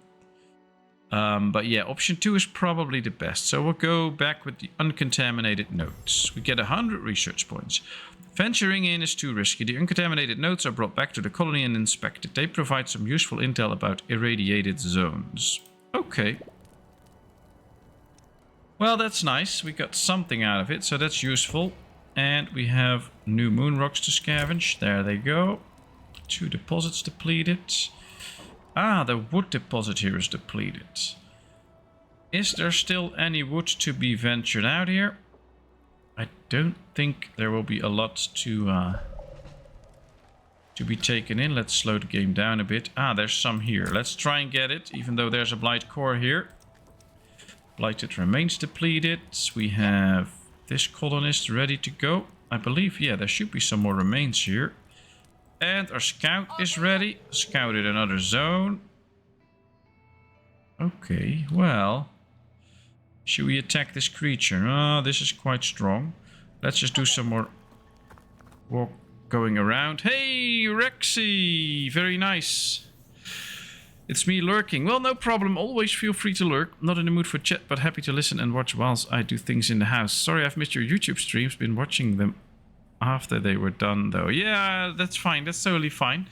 A: But yeah, option 2 is probably the best. So we'll go back with the uncontaminated notes. We get 100 research points. Venturing in is too risky. The uncontaminated notes are brought back to the colony and inspected. They provide some useful intel about irradiated zones. Okay. Well, that's nice. We got something out of it, so that's useful. And we have new moon rocks to scavenge. There they go. 2 deposits depleted. Ah, the wood deposit here is depleted. Is there still any wood to be ventured out here? I don't think there will be a lot to be taken in. Let's slow the game down a bit. Ah, there's some here. Let's try and get it, even though there's a blight core here. Blighted remains depleted. We have this colonist ready to go. I believe, yeah, there should be some more remains here. And our scout is ready. Scouted another zone. Okay, well. Should we attack this creature? Oh, this is quite strong. Let's just do some more walk going around. Hey, Rexy! Very nice. It's me lurking. Well, no problem. Always feel free to lurk. Not in the mood for chat, but happy to listen and watch whilst I do things in the house. Sorry I've missed your YouTube streams. Been watching them after they were done, though. Yeah, that's fine. That's totally fine.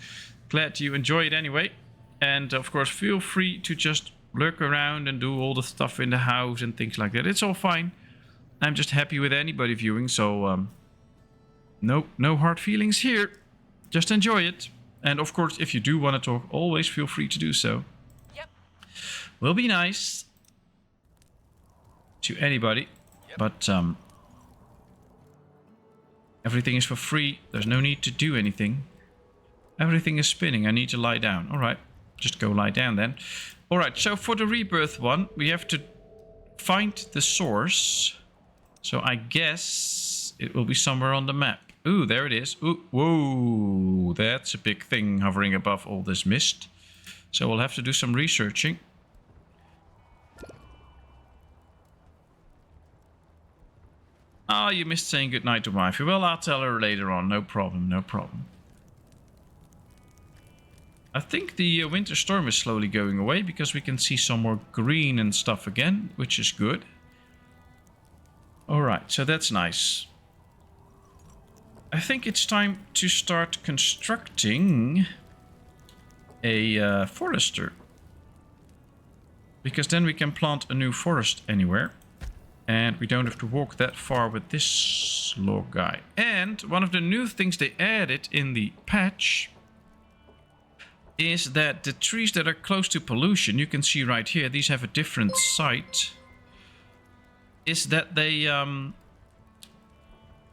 A: Glad you enjoy it anyway. And, of course, feel free to just lurk around and do all the stuff in the house and things like that. It's all fine. I'm just happy with anybody viewing, so no hard feelings here. Just enjoy it. And of course, if you do want to talk, always feel free to do so.
B: Yep.
A: Will be nice to anybody, but everything is for free. There's no need to do anything. Everything is spinning. I need to lie down. All right, just go lie down then. All right, so for the Rebirth one, we have to find the source. So I guess it will be somewhere on the map. Ooh, there it is. Ooh, whoa, that's a big thing hovering above all this mist. So we'll have to do some researching. Ah, you missed saying goodnight to wifey. Well, I'll tell her later on. No problem, no problem. I think the winter storm is slowly going away because we can see some more green and stuff again, which is good. Alright, so that's nice. I think it's time to start constructing a forester. Because then we can plant a new forest anywhere. And we don't have to walk that far with this log guy. And one of the new things they added in the patch is that the trees that are close to pollution, you can see right here, these have a different site, is that they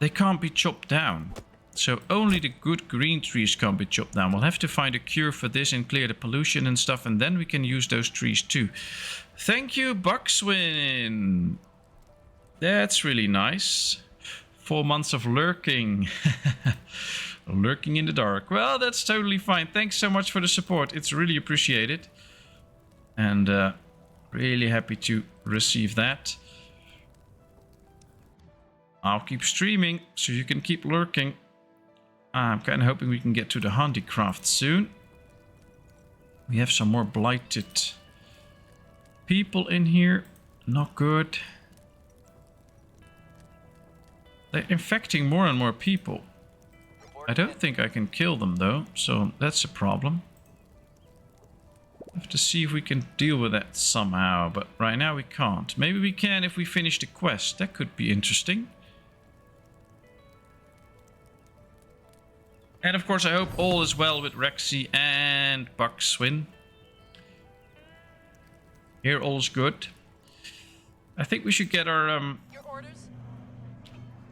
A: can't be chopped down. So only the good green trees can't be chopped down. We'll have to find a cure for this and clear the pollution and stuff, and then we can use those trees too. Thank you, Buckswin. That's really nice. 4 months of lurking. Lurking in the dark. Well, that's totally fine. Thanks so much for the support. It's really appreciated. And really happy to receive that. I'll keep streaming so you can keep lurking. I'm kind of hoping we can get to the handicraft soon. We have some more blighted people in here. Not good. They're infecting more and more people. I don't think I can kill them though, so that's a problem. Have to see if we can deal with that somehow, but right now we can't. Maybe we can if we finish the quest. That could be interesting. And of course I hope all is well with Rexy and Buckswin. Here all's good. I think we should get our
B: Your orders?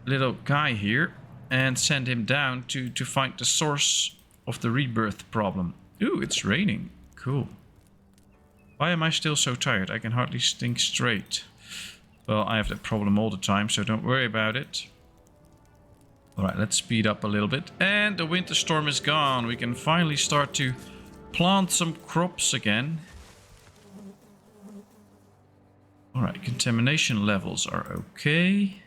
A: little guy here and send him down to find the source of the rebirth problem. Ooh, it's raining. Cool. Why am I still so tired? I can hardly think straight. Well, I have that problem all the time, so don't worry about it. Alright, let's speed up a little bit. And the winter storm is gone. We can finally start to plant some crops again. Alright, contamination levels are okay.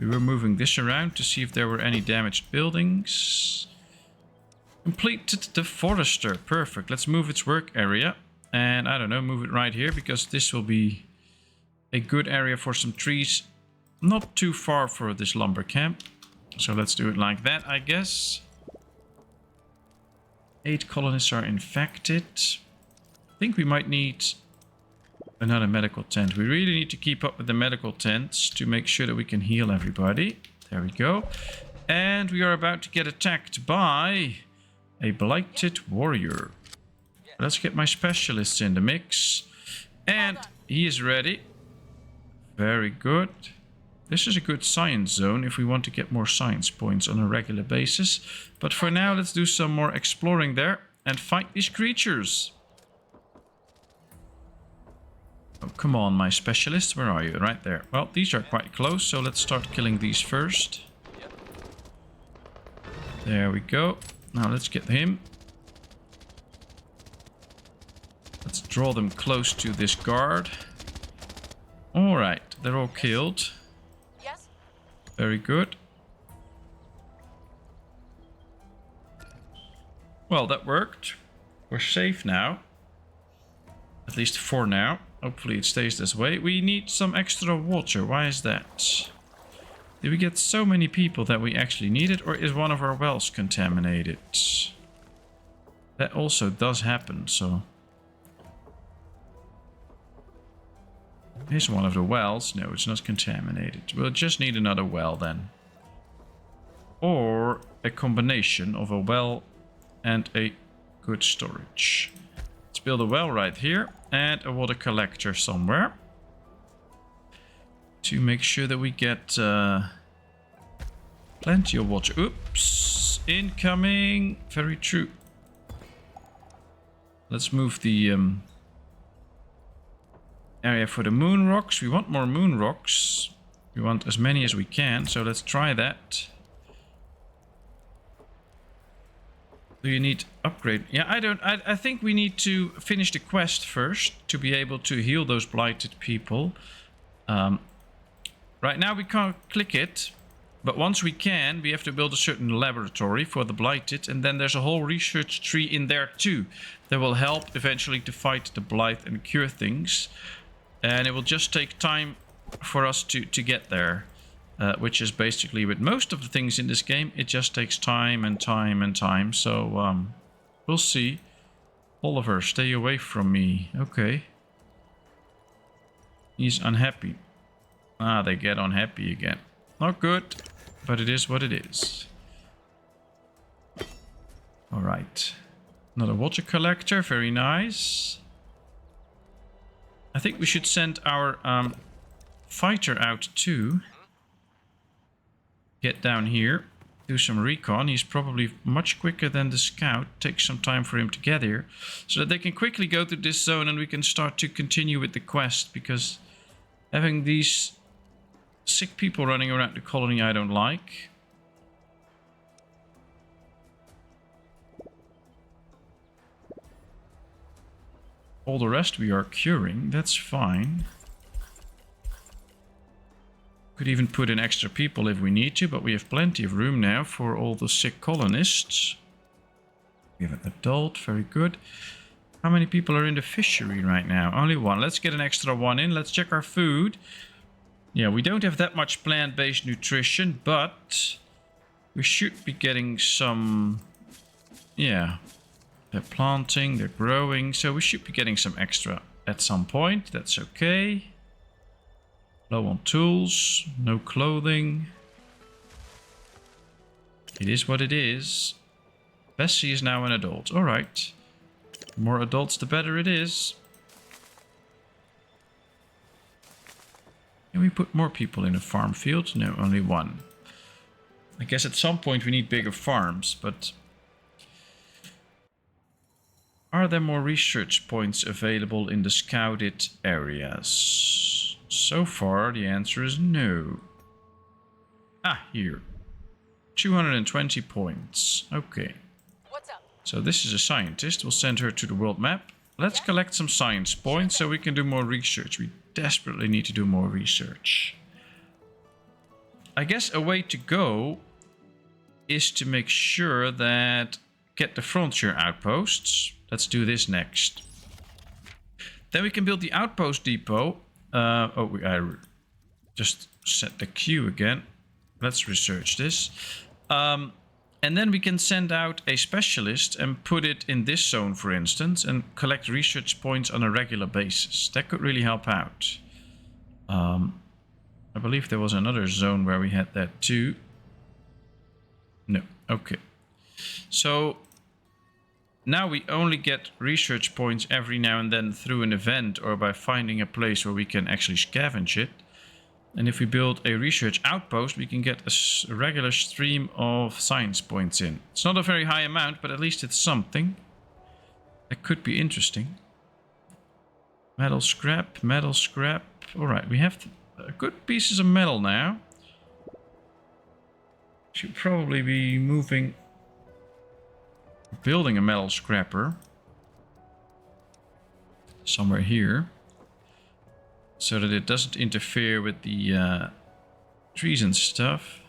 A: We were moving this around to see if there were any damaged buildings. Completed the forester. Perfect. Let's move its work area. And I don't know, move it right here because this will be a good area for some trees. Not too far for this lumber camp. So let's do it like that, I guess. 8 colonists are infected. I think we might need another medical tent. We really need to keep up with the medical tents to make sure that we can heal everybody. There we go. And we are about to get attacked by a blighted warrior. Let's get my specialists in the mix. And he is ready. Very good. This is a good science zone if we want to get more science points on a regular basis. But for now, let's do some more exploring there and fight these creatures. Oh, come on, my specialists. Where are you? Right there. Well, these are quite close, so let's start killing these first. There we go. Now let's get him. Let's draw them close to this guard. Alright, they're all killed.
B: Yes.
A: Very good. Well, that worked. We're safe now. At least for now. Hopefully it stays this way. We need some extra water. Why is that? Did we get so many people that we actually need it? Or is one of our wells contaminated? That also does happen, so... Here's one of the wells. No, it's not contaminated. We'll just need another well then. Or a combination of a well and a good storage. Let's build a well right here and a water collector somewhere. To make sure that we get plenty of water. Oops! Incoming! Very true. Let's move the area for the moon rocks. We want more moon rocks. We want as many as we can, so let's try that. Do you need upgrade? Yeah, I think we need to finish the quest first to be able to heal those blighted people. Right now we can't click it, but once we can, we have to build a certain laboratory for the blighted, and then there's a whole research tree in there too that will help eventually to fight the blight and cure things. And it will just take time for us to get there, which is basically with most of the things in this game, it just takes time and time and time. So we'll see. Oliver, stay away from me. Okay. He's unhappy. Ah, they get unhappy again. Not good, but it is what it is. Alright. Another water collector, very nice. I think we should send our fighter out too. Get down here, do some recon. He's probably much quicker than the scout. Takes some time for him to get here. So that they can quickly go to this zone and we can start to continue with the quest. Because having these sick people running around the colony I don't like. All the rest we are curing, that's fine. Could even put in extra people if we need to, but we have plenty of room now for all the sick colonists. We have an adult, very good. How many people are in the fishery right now? Only one. Let's get an extra one in. Let's check our food. Yeah, we don't have that much plant-based nutrition, but we should be getting some... Yeah, they're planting, they're growing, so we should be getting some extra at some point. That's okay. Low on tools, no clothing. It is what it is. Bessie is now an adult. Alright. The more adults, the better it is. Can we put more people in a farm field? No, only one. I guess at some point we need bigger farms, but... Are there more research points available in the scouted areas? So far, the answer is no. Ah, here. 220 points. Okay.
B: What's up?
A: So this is a scientist. We'll send her to the world map. Let's collect some science points so we can do more research. We desperately need to do more research. I guess a way to go is to make sure that get the frontier outposts. Let's do this next. Then we can build the outpost depot. I just set the queue again. Let's research this. And then we can send out a specialist and put it in this zone, for instance, and collect research points on a regular basis. That could really help out. I believe there was another zone where we had that too. No, okay. So now we only get research points every now and then through an event or by finding a place where we can actually scavenge it. And if we build a research outpost, we can get a regular stream of science points in. It's not a very high amount, but at least it's something. That could be interesting. Metal scrap, metal scrap. Alright, we have good pieces of metal now. Should probably be building a metal scrapper. Somewhere here. So that it doesn't interfere with the trees and stuff.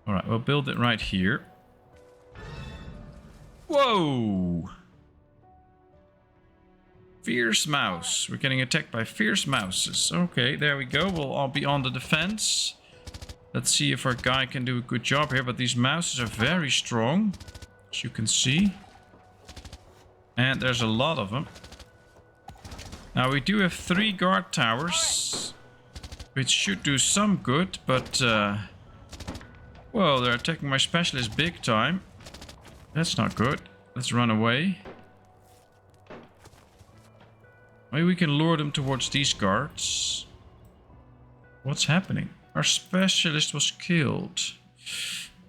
A: Alright, we'll build it right here. Whoa! Fierce mouse. We're getting attacked by fierce mouses. Okay, there we go. We'll all be on the defense. Let's see if our guy can do a good job here. But these mouses are very strong, as you can see. And there's a lot of them. Now we do have 3 guard towers, which should do some good, but well, they're attacking my specialist big time. That's not good. Let's run away. Maybe we can lure them towards these guards. What's happening? Our specialist was killed.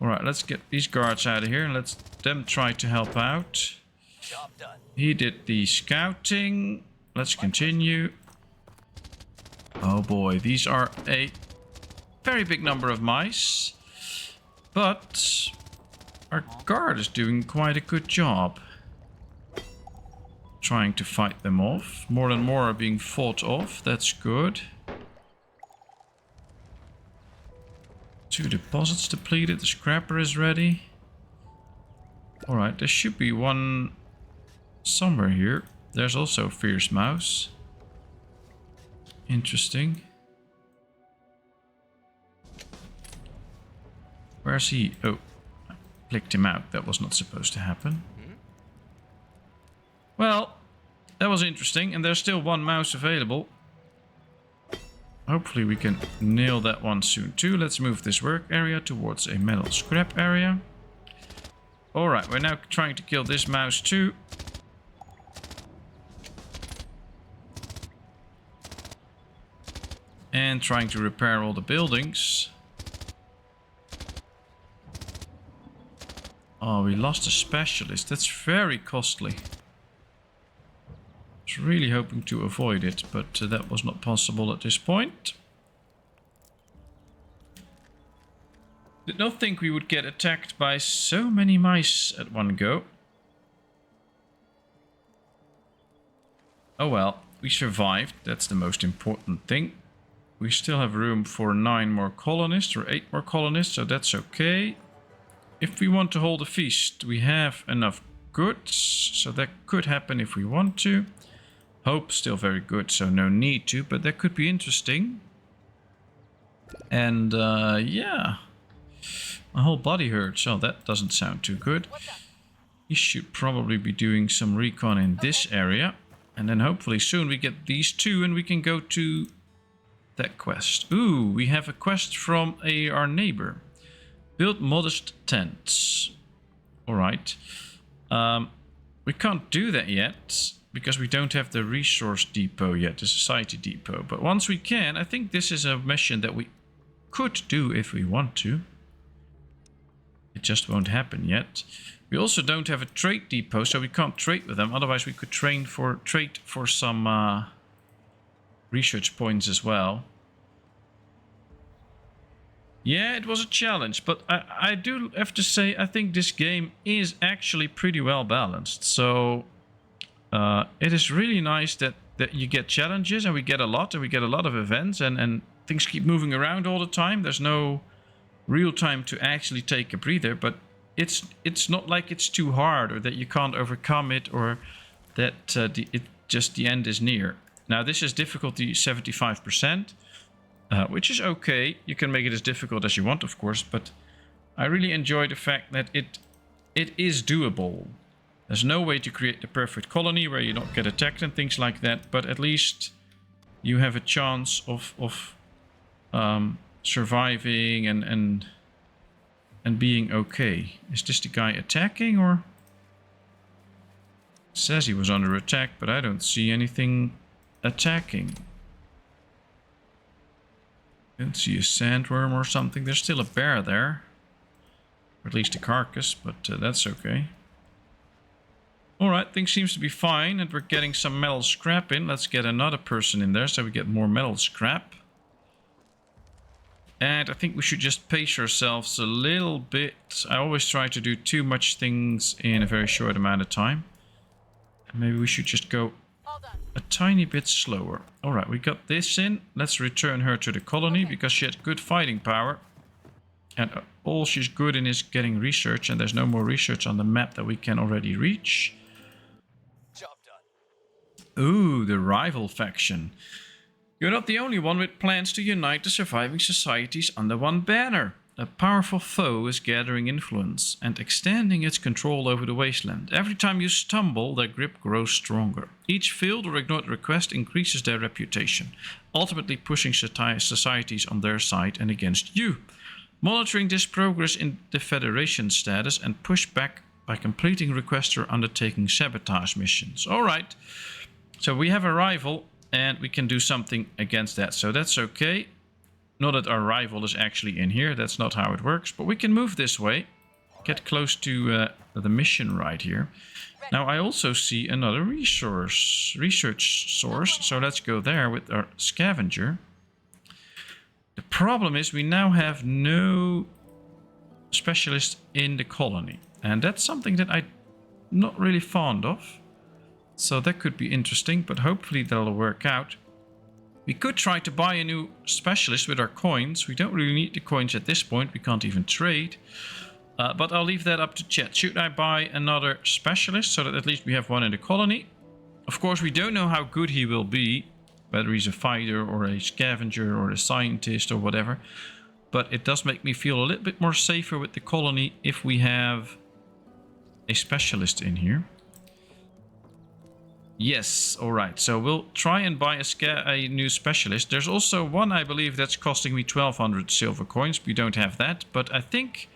A: Alright, let's get these guards out of here and let them try to help out.
B: Job done.
A: He did the scouting. Let's continue. Oh boy, these are a very big number of mice. But our guard is doing quite a good job. Trying to fight them off. More and more are being fought off. That's good. 2 deposits depleted. The scrapper is ready. Alright, there should be one somewhere here. There's also a fierce mouse. Interesting. Where's he? Oh, I clicked him out. That was not supposed to happen. Well, that was interesting. And there's still one mouse available. Hopefully we can nail that one soon too. Let's move this work area towards a metal scrap area. Alright, we're now trying to kill this mouse too. And trying to repair all the buildings. Oh, we lost a specialist. That's very costly. I was really hoping to avoid it, but that was not possible at this point. Did not think we would get attacked by so many mice at one go. Oh well, we survived. That's the most important thing. We still have room for 9 more colonists or 8 more colonists, so that's okay. If we want to hold a feast, we have enough goods, so that could happen if we want to. Hope still very good, so no need to, but that could be interesting. And yeah, my whole body hurts, so that doesn't sound too good. We should probably be doing some recon in this area, and then hopefully soon we get these 2 and we can go to that quest. Ooh, we have a quest from our neighbor. Build modest tents. Alright. We can't do that yet because we don't have the resource depot yet, the society depot. But once we can, I think this is a mission that we could do if we want to. It just won't happen yet. We also don't have a trade depot, so we can't trade with them. Otherwise we could trade for some research points as well. Yeah, it was a challenge, but I do have to say I think this game is actually pretty well balanced. So it is really nice that you get challenges, and we get a lot of events, and things keep moving around all the time. There's no real time to actually take a breather, but it's not like it's too hard or that you can't overcome it or that the end is near. Now this is difficulty 75%, which is okay. You can make it as difficult as you want, of course, but I really enjoy the fact that it is doable. There's no way to create the perfect colony where you don't get attacked and things like that, but at least you have a chance of surviving and being okay. Is this the guy attacking, or? It says he was under attack, but I don't see anything attacking. Don't see a sandworm or something. There's still a bear there. Or at least a carcass, but that's okay. Alright, things seems to be fine, and we're getting some metal scrap in. Let's get another person in there so we get more metal scrap. And I think we should just pace ourselves a little bit. I always try to do too much things in a very short amount of time. And maybe we should just go a tiny bit slower. Alright, we got this in. Let's return her to the colony because she had good fighting power. And all she's good in is getting research, and there's no more research on the map that we can already reach.
B: Job done.
A: Ooh, the rival faction. You're not the only one with plans to unite the surviving societies under one banner. A powerful foe is gathering influence and extending its control over the wasteland. Every time you stumble, their grip grows stronger. Each failed or ignored request increases their reputation, ultimately pushing societies on their side and against you. Monitoring this progress in the Federation status and push back by completing requests or undertaking sabotage missions. Alright, so we have a rival and we can do something against that, so that's okay. Not that our rival is actually in here, that's not how it works, but we can move this way. Get close to the mission right here. Now I also see another research source, so let's go there with our scavenger. The problem is we now have no specialist in the colony, and that's something that I'm not really fond of. So that could be interesting, but hopefully that'll work out. We could try to buy a new specialist with our coins. We don't really need the coins at this point. We can't even trade. But I'll leave that up to chat. Should I buy another specialist so that at least we have one in the colony? Of course, we don't know how good he will be. Whether he's a fighter or a scavenger or a scientist or whatever. But it does make me feel a little bit more safer with the colony if we have a specialist in here. Yes, alright. So we'll try and buy a new specialist. There's also one, I believe, that's costing me 1200 silver coins. We don't have that, but I think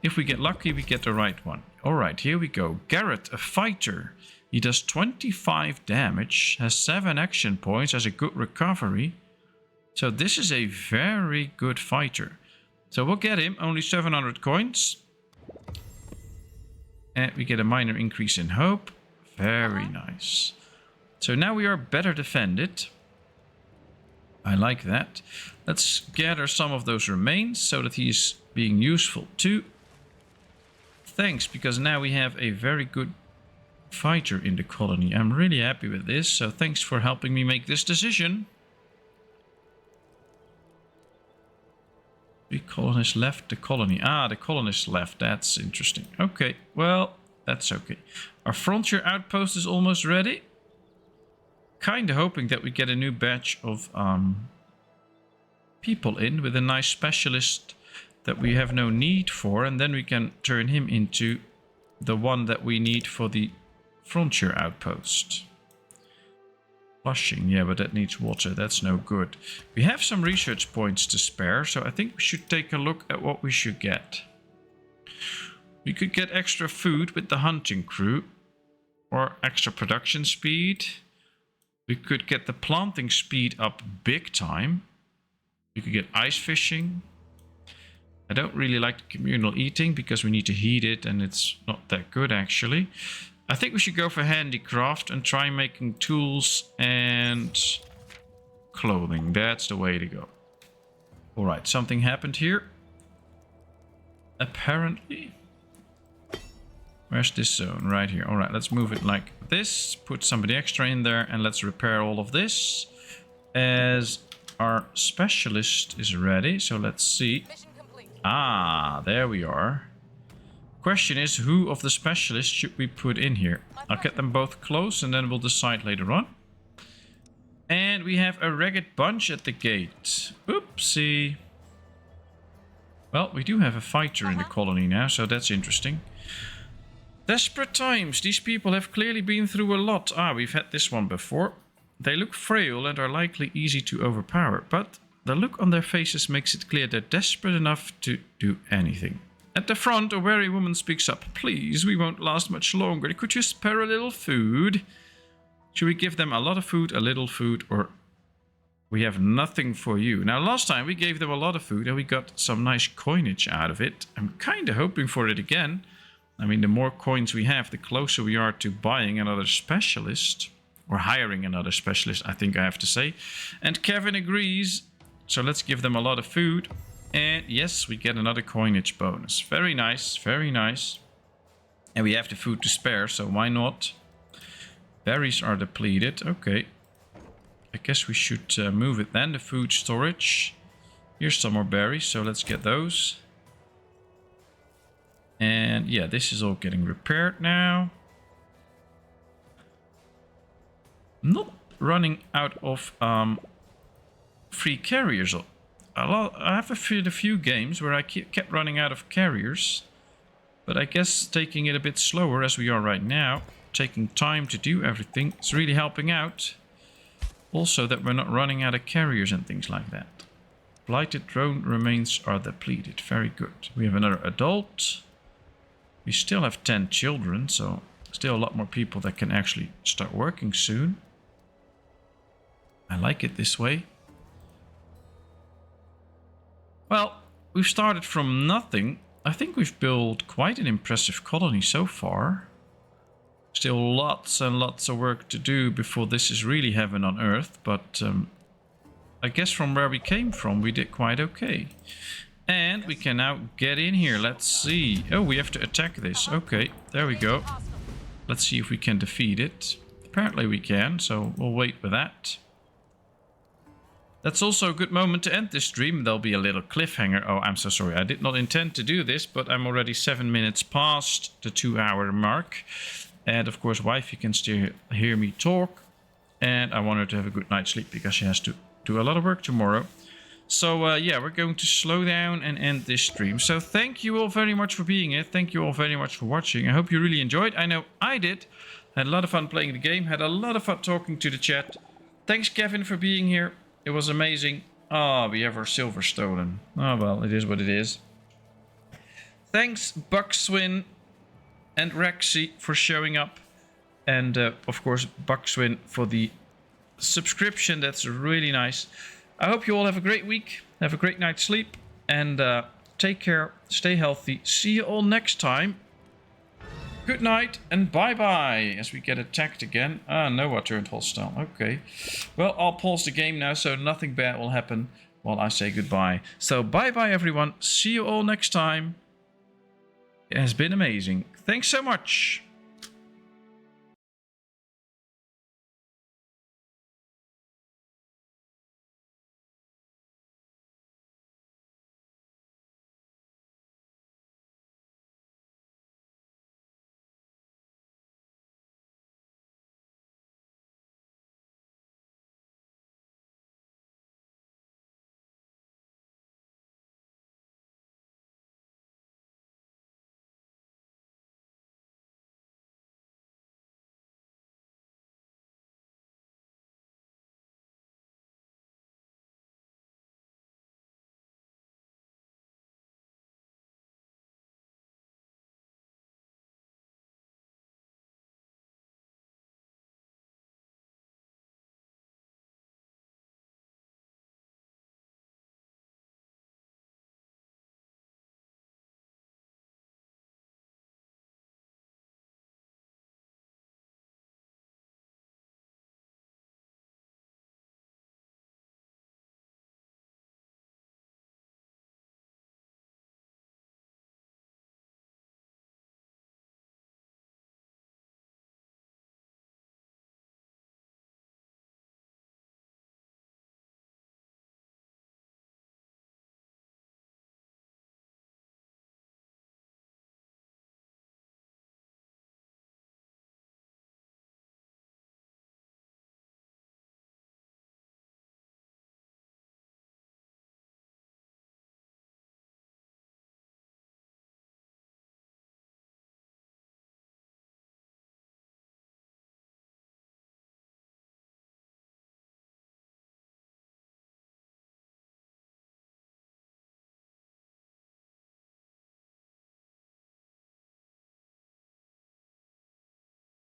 A: if we get lucky, we get the right one. Alright, here we go. Garrett, a fighter. He does 25 damage, has 7 action points, has a good recovery. So this is a very good fighter. So we'll get him, only 700 coins. And we get a minor increase in hope. Very nice. So now we are better defended. I like that. Let's gather some of those remains so that he's being useful too. Thanks, because now we have a very good fighter in the colony. I'm really happy with this, so thanks for helping me make this decision. 3 colonists left the colony. Ah, the colonists left. That's interesting. Okay, well, that's okay. Our frontier outpost is almost ready. Kind of hoping that we get a new batch of people in with a nice specialist that we have no need for, and then we can turn him into the one that we need for the frontier outpost. Flushing, yeah, but that needs water. That's no good. We have some research points to spare, so I think we should take a look at what we should get. We could get extra food with the hunting crew, or extra production speed. We could get the planting speed up big time. We could get ice fishing. I don't really like communal eating because we need to heat it and it's not that good actually. I think we should go for handicraft and try making tools and clothing. That's the way to go. Alright, something happened here. Apparently. Where's this zone? Right here. Alright, let's move it like this. Put somebody extra in there and let's repair all of this. As our specialist is ready. So let's see.
B: Mission complete.
A: Ah, there we are. Question is, who of the specialists should we put in here? I'll get them both close and then we'll decide later on. And we have a ragged bunch at the gate. Oopsie. Well, we do have a fighter in the colony now, so that's interesting. Desperate times. These people have clearly been through a lot. Ah, we've had this one before. They look frail and are likely easy to overpower, but the look on their faces makes it clear they're desperate enough to do anything. At the front, a wary woman speaks up. Please, we won't last much longer. Could you spare a little food? Should we give them a lot of food, a little food, or we have nothing for you? Now, last time we gave them a lot of food and we got some nice coinage out of it. I'm kind of hoping for it again. I mean, the more coins we have, the closer we are to buying another specialist. Or hiring another specialist, I think I have to say. And Kevin agrees. So let's give them a lot of food. And yes, we get another coinage bonus. Very nice, very nice. And we have the food to spare, so why not? Berries are depleted. Okay. I guess we should move it then, the food storage. Here's some more berries, so let's get those. And yeah, this is all getting repaired now. Not running out of free carriers. I have a few games where I kept running out of carriers. But I guess taking it a bit slower as we are right now, taking time to do everything, is really helping out. Also that we're not running out of carriers and things like that. Blighted drone remains are depleted. Very good. We have another adult. We still have 10 children, so still a lot more people that can actually start working soon. I like it this way. Well, we've started from nothing. I think we've built quite an impressive colony so far. Still lots and lots of work to do before this is really heaven on earth. But I guess from where we came from, we did quite okay. And we can now get in here. Let's see. Oh, we have to attack this. Okay, there we go. Let's see if we can defeat it. Apparently we can, so we'll wait with that. That's also a good moment to end this stream. There'll be a little cliffhanger. Oh, I'm so sorry. I did not intend to do this, but I'm already 7 minutes past the 2-hour mark. And of course, wifey can still hear me talk. And I want her to have a good night's sleep because she has to do a lot of work tomorrow. So yeah, we're going to slow down and end this stream. So thank you all very much for being here. Thank you all very much for watching. I hope you really enjoyed. I know I did. Had a lot of fun playing the game. Had a lot of fun talking to the chat. Thanks, Kevin, for being here. It was amazing. Ah, we have our silver stolen. Oh, well, it is what it is. Thanks, Buckswin and Rexy for showing up. And, of course, Buckswin for the subscription. That's really nice. I hope you all have a great week. Have a great night's sleep. And take care. Stay healthy. See you all next time. Good night and bye-bye as we get attacked again. Ah, Noah turned hostile. Okay. Well, I'll pause the game now so nothing bad will happen while I say goodbye. So bye-bye, everyone. See you all next time. It has been amazing. Thanks so much.